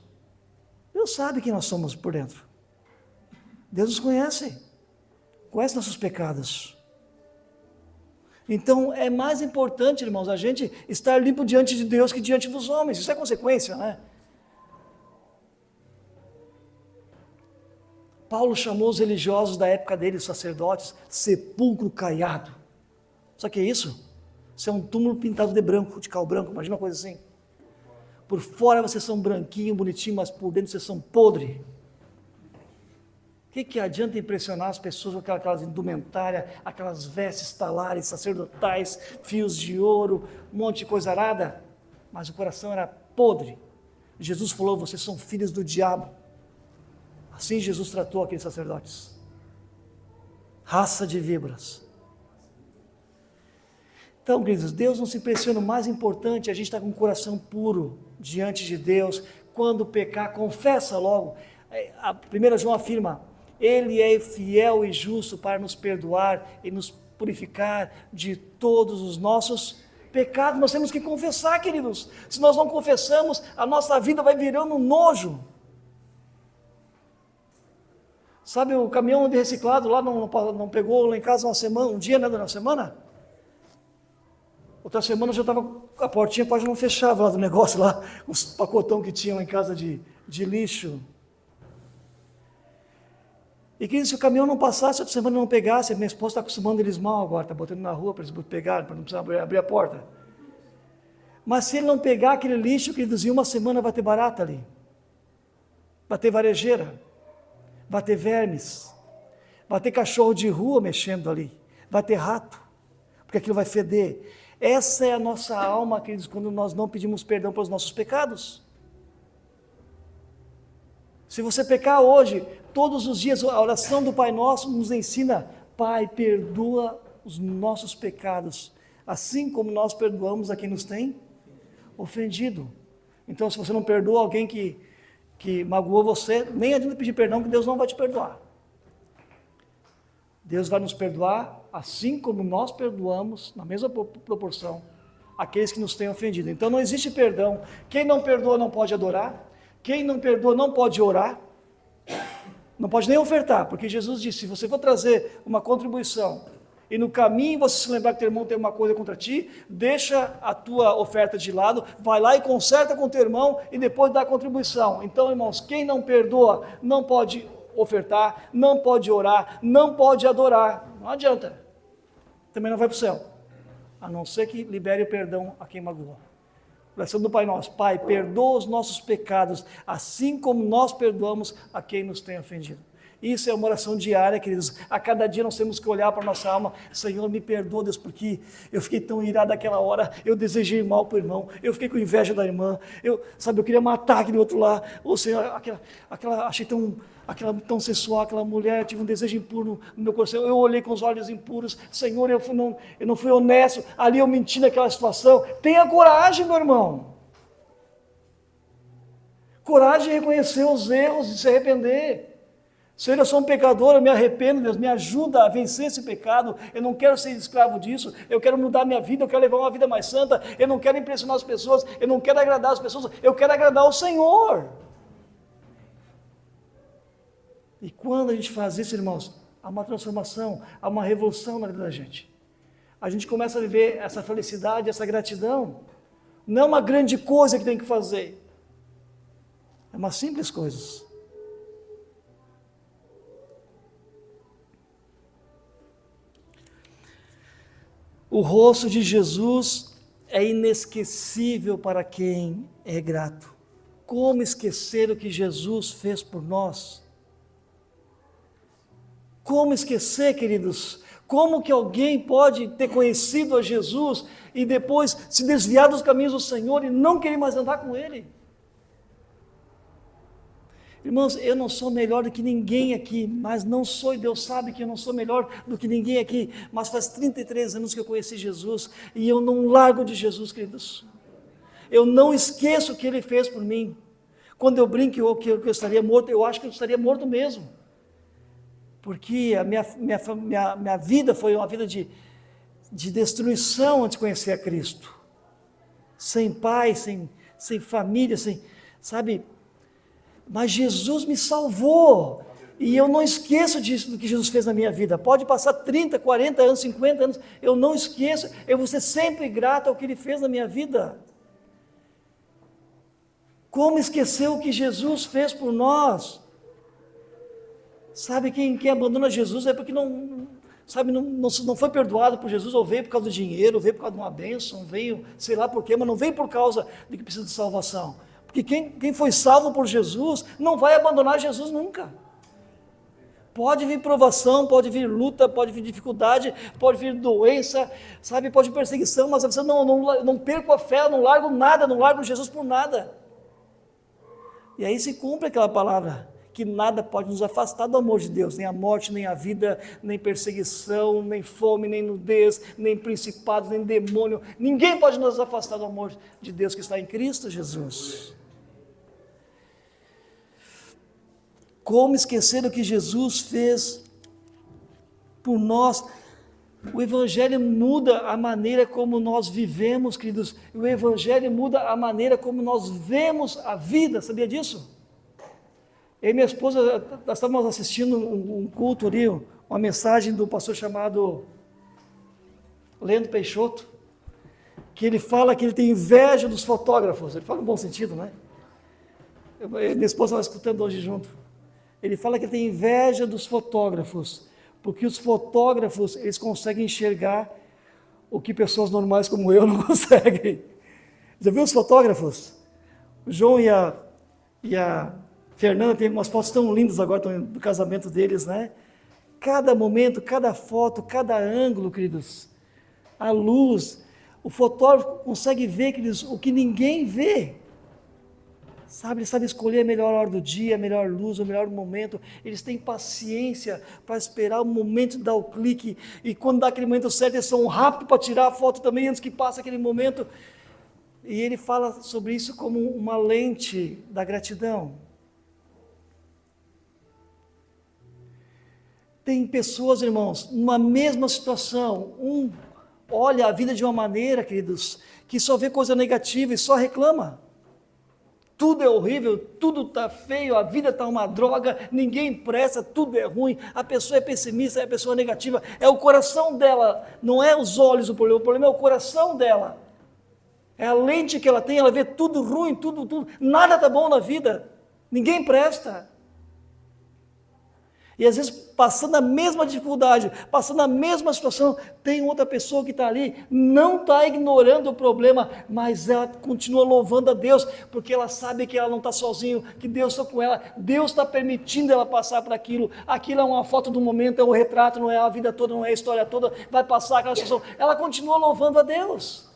Deus sabe quem nós somos por dentro. Deus nos conhece nossos pecados. Então é mais importante, irmãos, a gente estar limpo diante de Deus que diante dos homens. Isso é consequência, né? Paulo chamou os religiosos da época dele, os sacerdotes, sepulcro caiado. Sabe o que é isso? Isso é um túmulo pintado de branco, de cal branco, imagina uma coisa assim. Por fora vocês são branquinho, bonitinho, mas por dentro vocês são podre. O que adianta impressionar as pessoas com aquelas indumentárias, aquelas vestes talares, sacerdotais, fios de ouro, um monte de coisa arada? Mas o coração era podre. Jesus falou, vocês são filhos do diabo. Assim Jesus tratou aqueles sacerdotes. Raça de víboras. Então, queridos, Deus não se impressiona. O mais importante é a gente estar com o coração puro diante de Deus. Quando pecar, confessa logo. A 1 João afirma, Ele é fiel e justo para nos perdoar e nos purificar de todos os nossos pecados. Nós temos que confessar, queridos. Se nós não confessamos, a nossa vida vai virando um nojo. Sabe, o caminhão de reciclado lá não pegou lá em casa um dia, né, na semana? Outra semana eu já estava, a portinha quase não fechava lá do negócio, lá, os pacotão que tinham em casa de lixo. E que se o caminhão não passasse, outra semana não pegasse, minha esposa está acostumando eles mal agora, está botando na rua para eles pegarem, para não precisar abrir a porta. Mas se ele não pegar aquele lixo, queridos, em uma semana vai ter barata ali, vai ter varejeira, vai ter vermes, vai ter cachorro de rua mexendo ali, vai ter rato, porque aquilo vai feder. Essa é a nossa alma, queridos, quando nós não pedimos perdão pelos nossos pecados. Se você pecar hoje, todos os dias, a oração do Pai Nosso nos ensina, Pai, perdoa os nossos pecados, assim como nós perdoamos a quem nos tem ofendido. Então, se você não perdoa alguém que magoou você, nem adianta pedir perdão, que Deus não vai te perdoar. Deus vai nos perdoar, assim como nós perdoamos, na mesma proporção, aqueles que nos têm ofendido. Então não existe perdão. Quem não perdoa não pode adorar. Quem não perdoa não pode orar. Não pode nem ofertar, porque Jesus disse, se você for trazer uma contribuição e no caminho você se lembrar que teu irmão tem uma coisa contra ti, deixa a tua oferta de lado, vai lá e conserta com teu irmão e depois dá a contribuição. Então, irmãos, quem não perdoa não pode ofertar, não pode orar, não pode adorar. Não adianta. Também não vai para o céu. A não ser que libere o perdão a quem magoou. Oração do Pai Nosso. Pai, perdoa os nossos pecados, assim como nós perdoamos a quem nos tem ofendido. Isso é uma oração diária, queridos. A cada dia nós temos que olhar para a nossa alma. Senhor, me perdoa, Deus, porque eu fiquei tão irado naquela hora. Eu desejei mal para o irmão. Eu fiquei com inveja da irmã. Eu queria matar aquele outro lá. Ou Senhor, achei tão sensual, aquela mulher, tive um desejo impuro no meu coração. Eu olhei com os olhos impuros. Senhor, eu não fui honesto. Ali eu menti naquela situação. Tenha coragem, meu irmão. Coragem de reconhecer os erros e se arrepender. Senhor, eu sou um pecador, eu me arrependo, Deus, me ajuda a vencer esse pecado, eu não quero ser escravo disso, eu quero mudar minha vida, eu quero levar uma vida mais santa, eu não quero impressionar as pessoas, eu não quero agradar as pessoas, eu quero agradar o Senhor. E quando a gente faz isso, irmãos, há uma transformação, há uma revolução na vida da gente. A gente começa a viver essa felicidade, essa gratidão, não é uma grande coisa que tem que fazer, é uma simples coisa. O rosto de Jesus é inesquecível para quem é grato. Como esquecer o que Jesus fez por nós? Como esquecer, queridos? Como que alguém pode ter conhecido a Jesus e depois se desviar dos caminhos do Senhor e não querer mais andar com Ele? Irmãos, eu não sou melhor do que ninguém aqui, mas não sou, e Deus sabe que eu não sou melhor do que ninguém aqui, mas faz 33 anos que eu conheci Jesus, e eu não largo de Jesus, queridos. Eu não esqueço o que Ele fez por mim. Quando eu brinco que eu estaria morto, eu acho que eu estaria morto mesmo. Porque a minha vida foi uma vida de destruição antes de conhecer a Cristo. Sem pai, sem família, sabe... Mas Jesus me salvou, e eu não esqueço disso, do que Jesus fez na minha vida. Pode passar 30, 40 anos, 50 anos, eu não esqueço, eu vou ser sempre grato ao que Ele fez na minha vida. Como esquecer o que Jesus fez por nós? Sabe, quem abandona Jesus é porque não foi perdoado por Jesus, ou veio por causa do dinheiro, ou veio por causa de uma bênção, veio, sei lá por quê, mas não veio por causa de que precisa de salvação. Porque quem foi salvo por Jesus não vai abandonar Jesus nunca. Pode vir provação, pode vir luta, pode vir dificuldade, pode vir doença, sabe, pode vir perseguição, mas você não perco a fé, não largo nada, não largo Jesus por nada. E aí se cumpre aquela palavra, que nada pode nos afastar do amor de Deus, nem a morte, nem a vida, nem perseguição, nem fome, nem nudez, nem principados, nem demônio. Ninguém pode nos afastar do amor de Deus que está em Cristo Jesus. Como esquecer o que Jesus fez por nós? O Evangelho muda a maneira como nós vivemos, queridos. O Evangelho muda a maneira como nós vemos a vida, sabia disso? Eu e minha esposa, nós estávamos assistindo um culto ali, uma mensagem do pastor chamado Leandro Peixoto, que ele fala que ele tem inveja dos fotógrafos. Ele fala no bom sentido, né? Minha esposa estava escutando hoje junto. Ele fala que ele tem inveja dos fotógrafos, porque os fotógrafos, eles conseguem enxergar o que pessoas normais como eu não conseguem. Já viu os fotógrafos? O João e a Fernanda tem umas fotos tão lindas agora do casamento deles, né? Cada momento, cada foto, cada ângulo, queridos, a luz, o fotógrafo consegue ver, queridos, o que ninguém vê. Sabe, ele sabe escolher a melhor hora do dia, a melhor luz, o melhor momento. Eles têm paciência para esperar o momento de dar o clique. E quando dá aquele momento certo, eles são rápidos para tirar a foto também, antes que passe aquele momento. E ele fala sobre isso como uma lente da gratidão. Tem pessoas, irmãos, numa mesma situação. olha a vida de uma maneira, queridos, que só vê coisa negativa e só reclama. Tudo é horrível, tudo está feio, a vida está uma droga, ninguém presta, tudo é ruim, a pessoa é pessimista, a pessoa é negativa, é o coração dela, não é os olhos o problema é o coração dela. É a lente que ela tem, ela vê tudo ruim, tudo, nada está bom na vida, ninguém presta. E às vezes, passando a mesma dificuldade, passando a mesma situação, tem outra pessoa que está ali, não está ignorando o problema, mas ela continua louvando a Deus, porque ela sabe que ela não está sozinha, que Deus está com ela, Deus está permitindo ela passar por aquilo, aquilo é uma foto do momento, é um retrato, não é a vida toda, não é a história toda, vai passar aquela situação, ela continua louvando a Deus.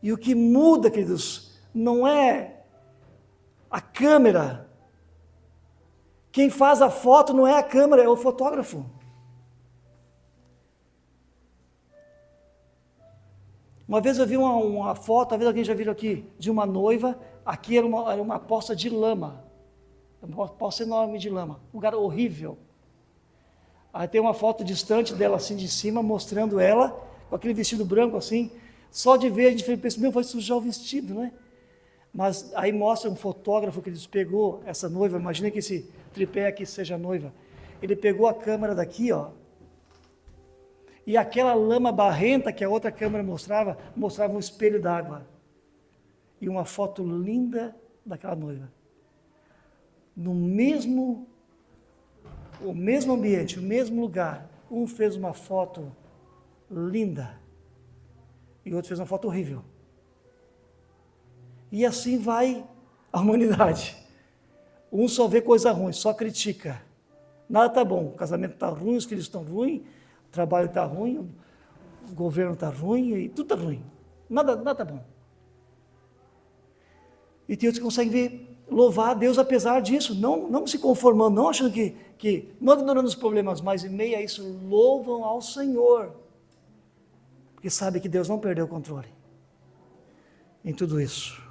E o que muda, queridos, não é a câmera. Quem faz a foto não é a câmera, é o fotógrafo. Uma vez eu vi uma foto, talvez alguém já viu aqui, de uma noiva, aqui era uma poça de lama, uma poça enorme de lama, um lugar horrível. Aí tem uma foto distante dela, assim de cima, mostrando ela, com aquele vestido branco assim, só de ver a gente pensa, meu, vai sujar o vestido, né? Mas aí mostra um fotógrafo que eles pegou essa noiva, imagina que esse tripé aqui seja a noiva. Ele pegou a câmera daqui, ó, e aquela lama barrenta que a outra câmera mostrava um espelho d'água. E uma foto linda daquela noiva. No mesmo ambiente, o mesmo lugar. Um fez uma foto linda e o outro fez uma foto horrível. E assim vai a humanidade. Um só vê coisa ruim, só critica. Nada está bom, o casamento está ruim, os filhos estão ruins, o trabalho está ruim, o governo está ruim, e tudo está ruim. Nada está bom. E tem outros que conseguem ver, louvar a Deus apesar disso, não se conformando, não achando não ignorando os problemas, mas em meio a isso louvam ao Senhor. Porque sabe que Deus não perdeu o controle em tudo isso.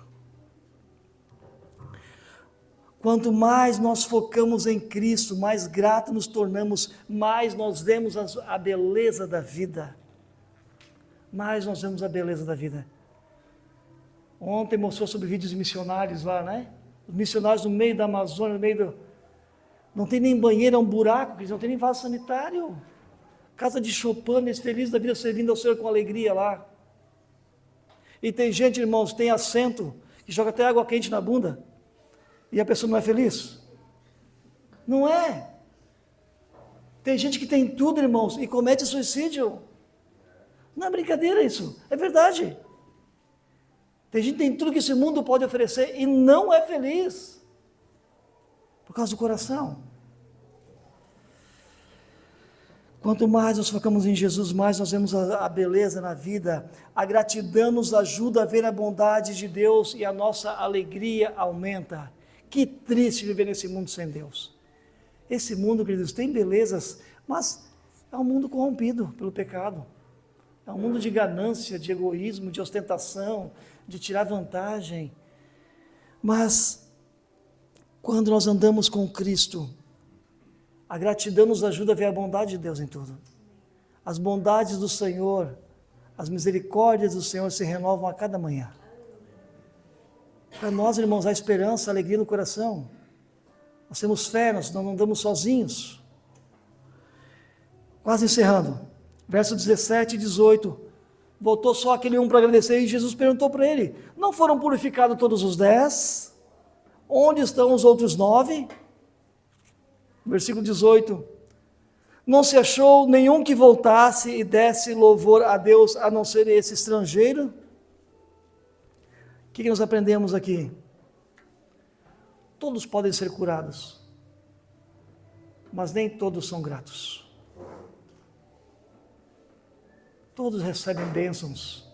Quanto mais nós focamos em Cristo, mais grato nos tornamos, mais nós vemos a beleza da vida. Mais nós vemos a beleza da vida. Ontem mostrou sobre vídeos de missionários lá, né? Os missionários no meio da Amazônia, não tem nem banheiro, é um buraco, eles não tem nem vaso sanitário. Casa de Chopin, eles felizes da vida, servindo ao Senhor com alegria lá. E tem gente, irmãos, tem assento, que joga até água quente na bunda. E a pessoa não é feliz? Não é. Tem gente que tem tudo, irmãos, e comete suicídio. Não é brincadeira isso, é verdade. Tem gente que tem tudo que esse mundo pode oferecer e não é feliz. Por causa do coração. Quanto mais nós focamos em Jesus, mais nós vemos a beleza na vida. A gratidão nos ajuda a ver a bondade de Deus e a nossa alegria aumenta. Que triste viver nesse mundo sem Deus. Esse mundo, queridos, tem belezas, mas é um mundo corrompido pelo pecado. É um mundo de ganância, de egoísmo, de ostentação, de tirar vantagem. Mas, quando nós andamos com Cristo, a gratidão nos ajuda a ver a bondade de Deus em tudo. As bondades do Senhor, as misericórdias do Senhor se renovam a cada manhã. Para nós, irmãos, há esperança, alegria no coração. Nós temos fé, nós não andamos sozinhos. Quase encerrando. Verso 17 e 18. Voltou só aquele um para agradecer e Jesus perguntou para ele: não foram purificados todos os 10? Onde estão os outros 9? Versículo 18. Não se achou nenhum que voltasse e desse louvor a Deus, a não ser esse estrangeiro? O que nós aprendemos aqui? Todos podem ser curados, mas nem todos são gratos. Todos recebem bênçãos,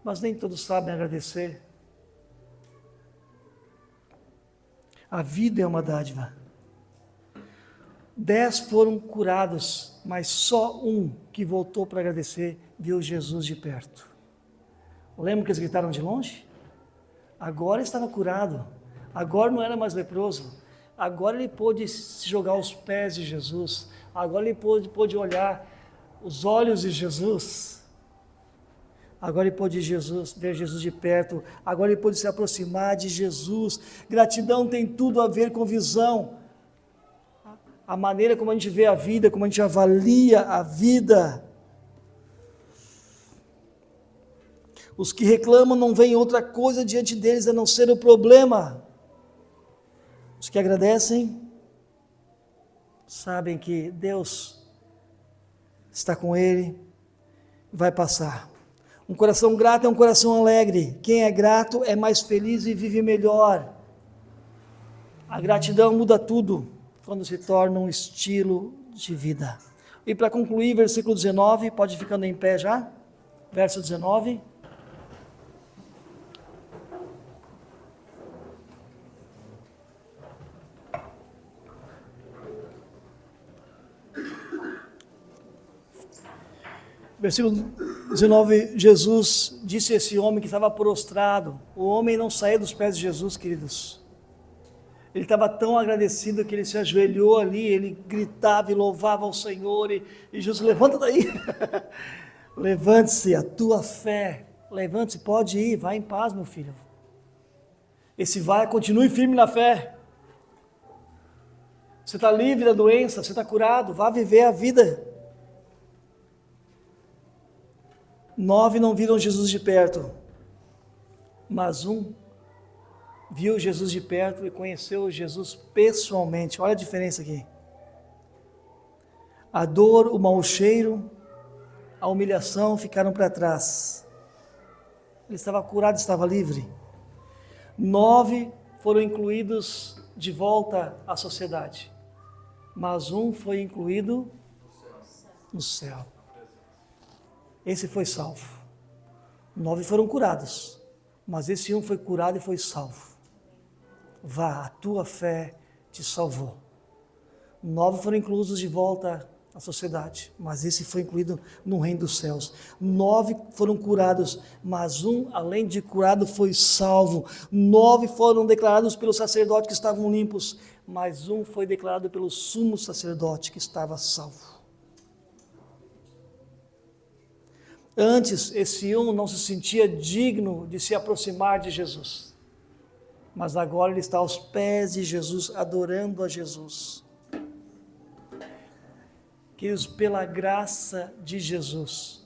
mas nem todos sabem agradecer. A vida é uma dádiva. 10 foram curados, mas só um que voltou para agradecer viu Jesus de perto. Lembra que eles gritaram de longe? Agora estava curado, agora não era mais leproso, Agora ele pôde se jogar aos pés de Jesus. Agora ele pôde olhar os olhos de Jesus. Agora ele pôde ver Jesus de perto. Agora ele pôde se aproximar de Jesus. Gratidão tem tudo a ver com visão. A maneira como a gente vê a vida, como a gente avalia a vida. Os que reclamam não veem outra coisa diante deles a não ser o problema. Os que agradecem sabem que Deus está com ele, vai passar. Um coração grato é um coração alegre. Quem é grato é mais feliz e vive melhor. A gratidão muda tudo quando se torna um estilo de vida. E para concluir, versículo 19, pode ir ficando em pé já? Verso 19. Versículo 19, Jesus disse a esse homem que estava prostrado. O homem não saía dos pés de Jesus, queridos. Ele estava tão agradecido que ele se ajoelhou ali, ele gritava e louvava ao Senhor, e Jesus, levanta daí, levante-se, a tua fé, levante-se, pode ir, vai em paz, meu filho. Continue firme na fé. Você está livre da doença, você está curado, vá viver a vida. 9 não viram Jesus de perto, mas um viu Jesus de perto e conheceu Jesus pessoalmente. Olha a diferença aqui. A dor, o mau cheiro, a humilhação ficaram para trás. Ele estava curado, estava livre. 9 foram incluídos de volta à sociedade, mas um foi incluído no céu. Esse foi salvo. 9 foram curados, mas esse um foi curado e foi salvo. Vá, a tua fé te salvou. 9 foram incluídos de volta à sociedade, mas esse foi incluído no reino dos céus. 9 foram curados, mas um, além de curado, foi salvo. 9 foram declarados pelo sacerdote que estavam limpos, mas um foi declarado pelo sumo sacerdote que estava salvo. Antes, esse um não se sentia digno de se aproximar de Jesus, mas agora ele está aos pés de Jesus, adorando a Jesus. Queridos, pela graça de Jesus,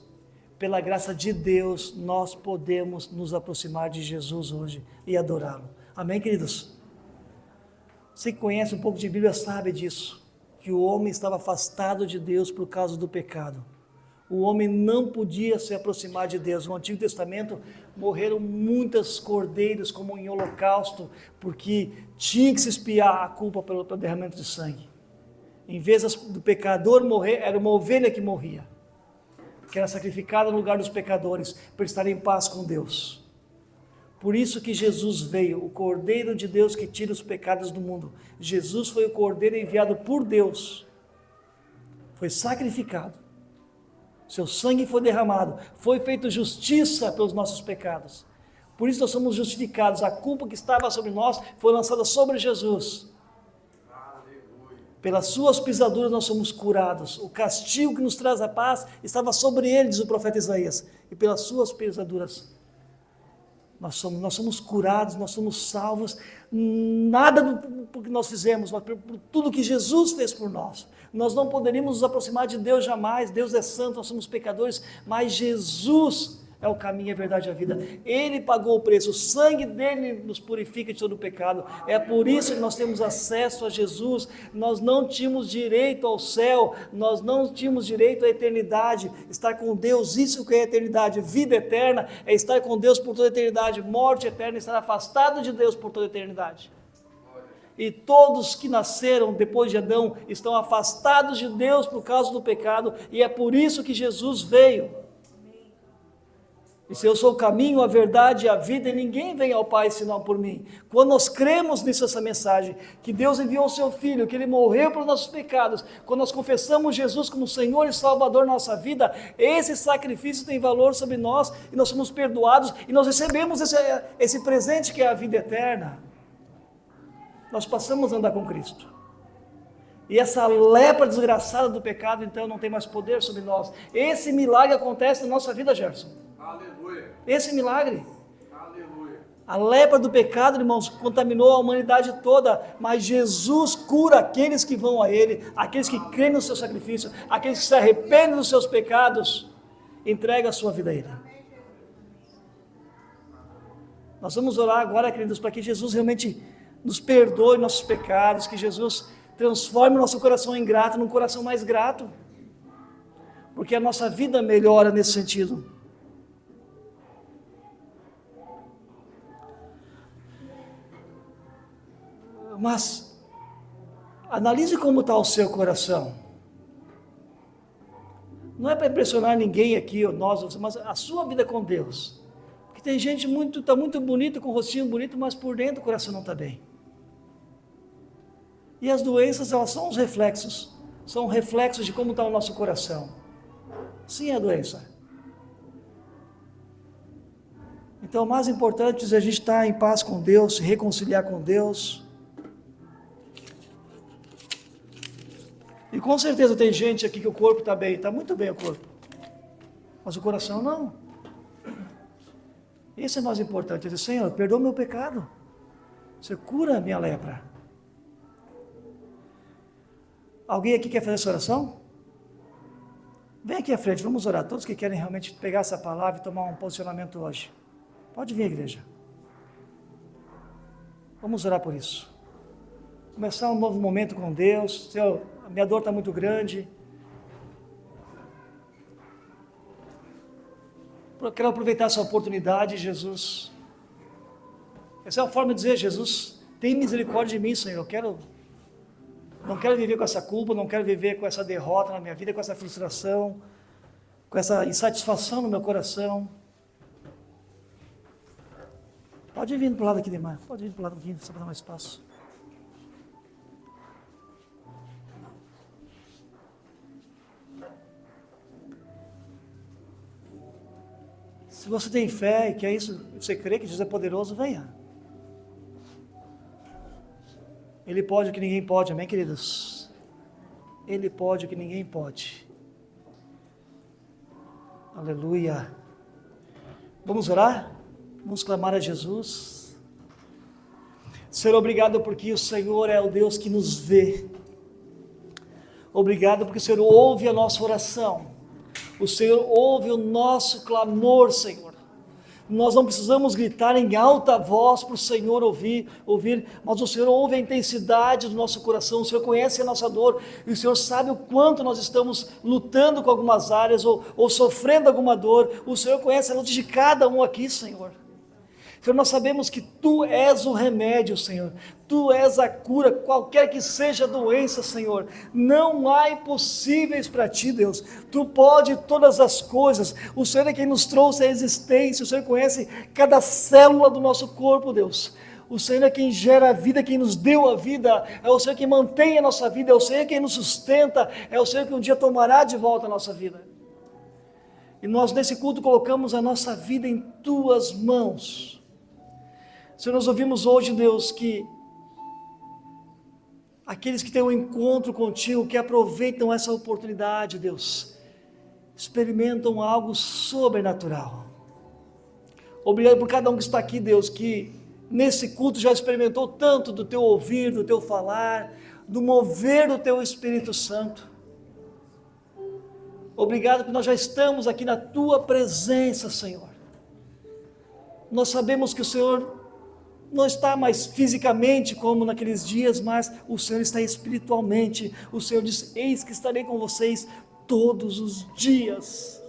pela graça de Deus, nós podemos nos aproximar de Jesus hoje e adorá-lo. Amém, queridos? Você que conhece um pouco de Bíblia sabe disso, que o homem estava afastado de Deus por causa do pecado. O homem não podia se aproximar de Deus. No Antigo Testamento morreram muitos cordeiros como em holocausto, porque tinha que se expiar a culpa pelo derramamento de sangue. Em vez do pecador morrer, era uma ovelha que morria, que era sacrificada no lugar dos pecadores, para estar em paz com Deus. Por isso que Jesus veio, o Cordeiro de Deus que tira os pecados do mundo. Jesus foi o Cordeiro enviado por Deus, foi sacrificado. Seu sangue foi derramado, foi feita justiça pelos nossos pecados. Por isso nós somos justificados. A culpa que estava sobre nós foi lançada sobre Jesus. Pelas suas pisaduras nós somos curados. O castigo que nos traz a paz estava sobre ele, diz o profeta Isaías. E pelas suas pisaduras nós somos curados, nós somos salvos. Nada do que nós fizemos, mas por tudo que Jesus fez por nós. Nós não poderíamos nos aproximar de Deus jamais. Deus é santo, nós somos pecadores, mas Jesus é o caminho, a verdade e a vida. Ele pagou o preço, o sangue dele nos purifica de todo o pecado. É por isso que nós temos acesso a Jesus. Nós não tínhamos direito ao céu, nós não tínhamos direito à eternidade, estar com Deus. Isso que é eternidade. Vida eterna é estar com Deus por toda a eternidade. Morte eterna é estar afastado de Deus por toda a eternidade. E todos que nasceram depois de Adão estão afastados de Deus por causa do pecado, e é por isso que Jesus veio. E se eu sou o caminho, a verdade e a vida, e ninguém vem ao Pai senão por mim. Quando nós cremos nisso, essa mensagem, que Deus enviou o seu Filho, que Ele morreu pelos nossos pecados, quando nós confessamos Jesus como Senhor e Salvador da nossa vida, esse sacrifício tem valor sobre nós, e nós somos perdoados, e nós recebemos esse presente que é a vida eterna. nós passamos a andar com Cristo. E essa lepra desgraçada do pecado, então, não tem mais poder sobre nós. Esse milagre acontece na nossa vida, Gerson. Aleluia. Esse milagre. Aleluia. A lepra do pecado, irmãos, contaminou a humanidade toda, mas Jesus cura aqueles que vão a Ele, aqueles que creem no seu sacrifício, aqueles que se arrependem dos seus pecados, entrega a sua vida a Ele. Nós vamos orar agora, queridos, para que Jesus realmente nos perdoe nossos pecados, que Jesus transforme o nosso coração ingrato num coração mais grato, porque a nossa vida melhora nesse sentido. Mas analise como está o seu coração. Não é para impressionar ninguém aqui, ou nós, mas a sua vida com Deus. Porque tem gente está muito bonita, com o rostinho bonito, mas por dentro o coração não está bem. E as doenças, elas são reflexos de como está o nosso coração. Sim, a doença. Então, o mais importante é a gente estar em paz com Deus, se reconciliar com Deus. E com certeza tem gente aqui que o corpo está bem, está muito bem o corpo. Mas o coração não. Isso é mais importante. Dizer, Senhor, perdoa meu pecado. Você cura a minha lepra. Alguém aqui quer fazer essa oração? Vem aqui à frente, vamos orar. Todos que querem realmente pegar essa palavra e tomar um posicionamento hoje. Pode vir, igreja. Vamos orar por isso. Começar um novo momento com Deus. Senhor, a minha dor está muito grande. Quero aproveitar essa oportunidade, Jesus. Essa é uma forma de dizer, Jesus, tem misericórdia de mim, Senhor. Não quero viver com essa culpa, não quero viver com essa derrota na minha vida, com essa frustração, com essa insatisfação no meu coração. Pode vir para o lado aqui demais, pode vir para o lado aqui, só para dar mais espaço. Se você tem fé e que é isso, você crê que Jesus é poderoso, venha. Ele pode o que ninguém pode, amém, queridos? Ele pode o que ninguém pode. Aleluia. Vamos orar? Vamos clamar a Jesus. Senhor, obrigado porque o Senhor é o Deus que nos vê. Obrigado porque o Senhor ouve a nossa oração. O Senhor ouve o nosso clamor, Senhor. Nós não precisamos gritar em alta voz para o Senhor ouvir, mas o Senhor ouve a intensidade do nosso coração, o Senhor conhece a nossa dor, e o Senhor sabe o quanto nós estamos lutando com algumas áreas, ou sofrendo alguma dor. O Senhor conhece a luta de cada um aqui, Senhor. Senhor, nós sabemos que Tu és o remédio, Senhor. Tu és a cura, qualquer que seja a doença, Senhor. Não há impossíveis para Ti, Deus. Tu pode todas as coisas. O Senhor é quem nos trouxe a existência. O Senhor conhece cada célula do nosso corpo, Deus. O Senhor é quem gera a vida, quem nos deu a vida. É o Senhor que mantém a nossa vida. É o Senhor quem nos sustenta. É o Senhor que um dia tomará de volta a nossa vida. E nós nesse culto colocamos a nossa vida em Tuas mãos. Senhor, nós ouvimos hoje, Deus, que aqueles que têm um encontro contigo, que aproveitam essa oportunidade, Deus, experimentam algo sobrenatural. Obrigado por cada um que está aqui, Deus, que nesse culto já experimentou tanto do Teu ouvir, do Teu falar, do mover do Teu Espírito Santo. Obrigado porque nós já estamos aqui na Tua presença, Senhor. Nós sabemos que o Senhor não está mais fisicamente como naqueles dias, mas o Senhor está espiritualmente. O Senhor diz, eis que estarei com vocês todos os dias.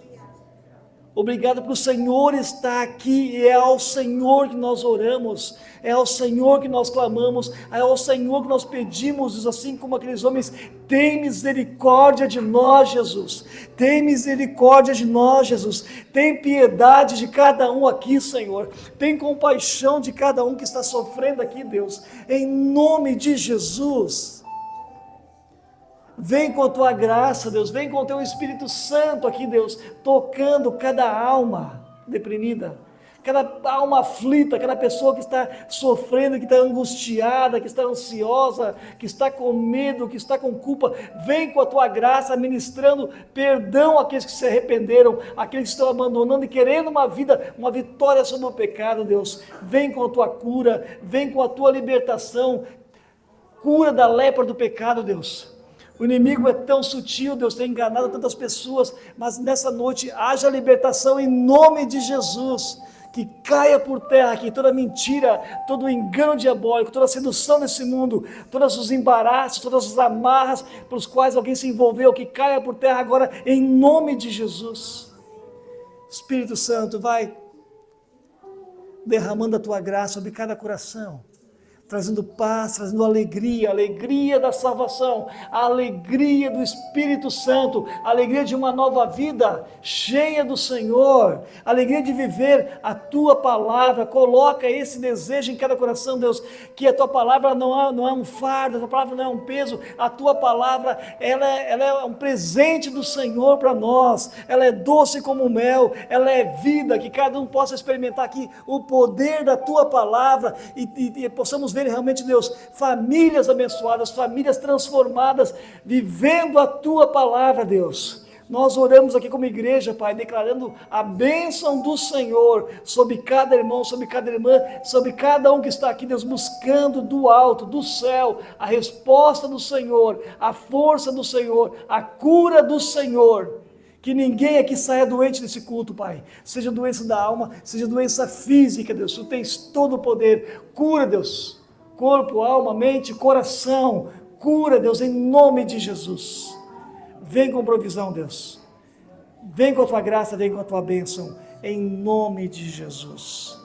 Obrigado porque o Senhor está aqui e é ao Senhor que nós oramos, é ao Senhor que nós clamamos, é ao Senhor que nós pedimos, assim como aqueles homens, tem misericórdia de nós, Jesus, tem misericórdia de nós, Jesus, tem piedade de cada um aqui, Senhor, tem compaixão de cada um que está sofrendo aqui, Deus, em nome de Jesus. Vem com a Tua graça, Deus, vem com o Teu Espírito Santo aqui, Deus, tocando cada alma deprimida, cada alma aflita, cada pessoa que está sofrendo, que está angustiada, que está ansiosa, que está com medo, que está com culpa, vem com a tua graça ministrando perdão àqueles que se arrependeram, àqueles que estão abandonando e querendo uma vida, uma vitória sobre o pecado, Deus. Vem com a tua cura, vem com a tua libertação, cura da lepra do pecado, Deus. O inimigo é tão sutil, Deus, tem enganado tantas pessoas, mas nessa noite haja libertação em nome de Jesus. Que caia por terra aqui toda mentira, todo engano diabólico, toda sedução desse mundo, todos os embaraços, todas as amarras pelos quais alguém se envolveu, que caia por terra agora em nome de Jesus. Espírito Santo, vai derramando a tua graça sobre cada coração, trazendo paz, trazendo alegria, alegria da salvação, a alegria do Espírito Santo, a alegria de uma nova vida cheia do Senhor, a alegria de viver a tua palavra. Coloca esse desejo em cada coração, Deus, que a tua palavra não é um fardo, a tua palavra não é um peso, a tua palavra ela é um presente do Senhor para nós, ela é doce como mel, ela é vida, que cada um possa experimentar aqui o poder da tua palavra e possamos ver realmente, Deus, famílias abençoadas, famílias transformadas, vivendo a tua palavra, Deus. Nós oramos aqui como igreja, Pai, declarando a bênção do Senhor sobre cada irmão, sobre cada irmã, sobre cada um que está aqui, Deus, buscando do alto, do céu, a resposta do Senhor, a força do Senhor, a cura do Senhor. Que ninguém aqui saia doente desse culto, Pai. Seja doença da alma, seja doença física, Deus. Tu tens todo o poder. Cura, Deus. Corpo, alma, mente, coração. Cura, Deus, em nome de Jesus. Vem com provisão, Deus. Vem com a tua graça, vem com a tua bênção. Em nome de Jesus.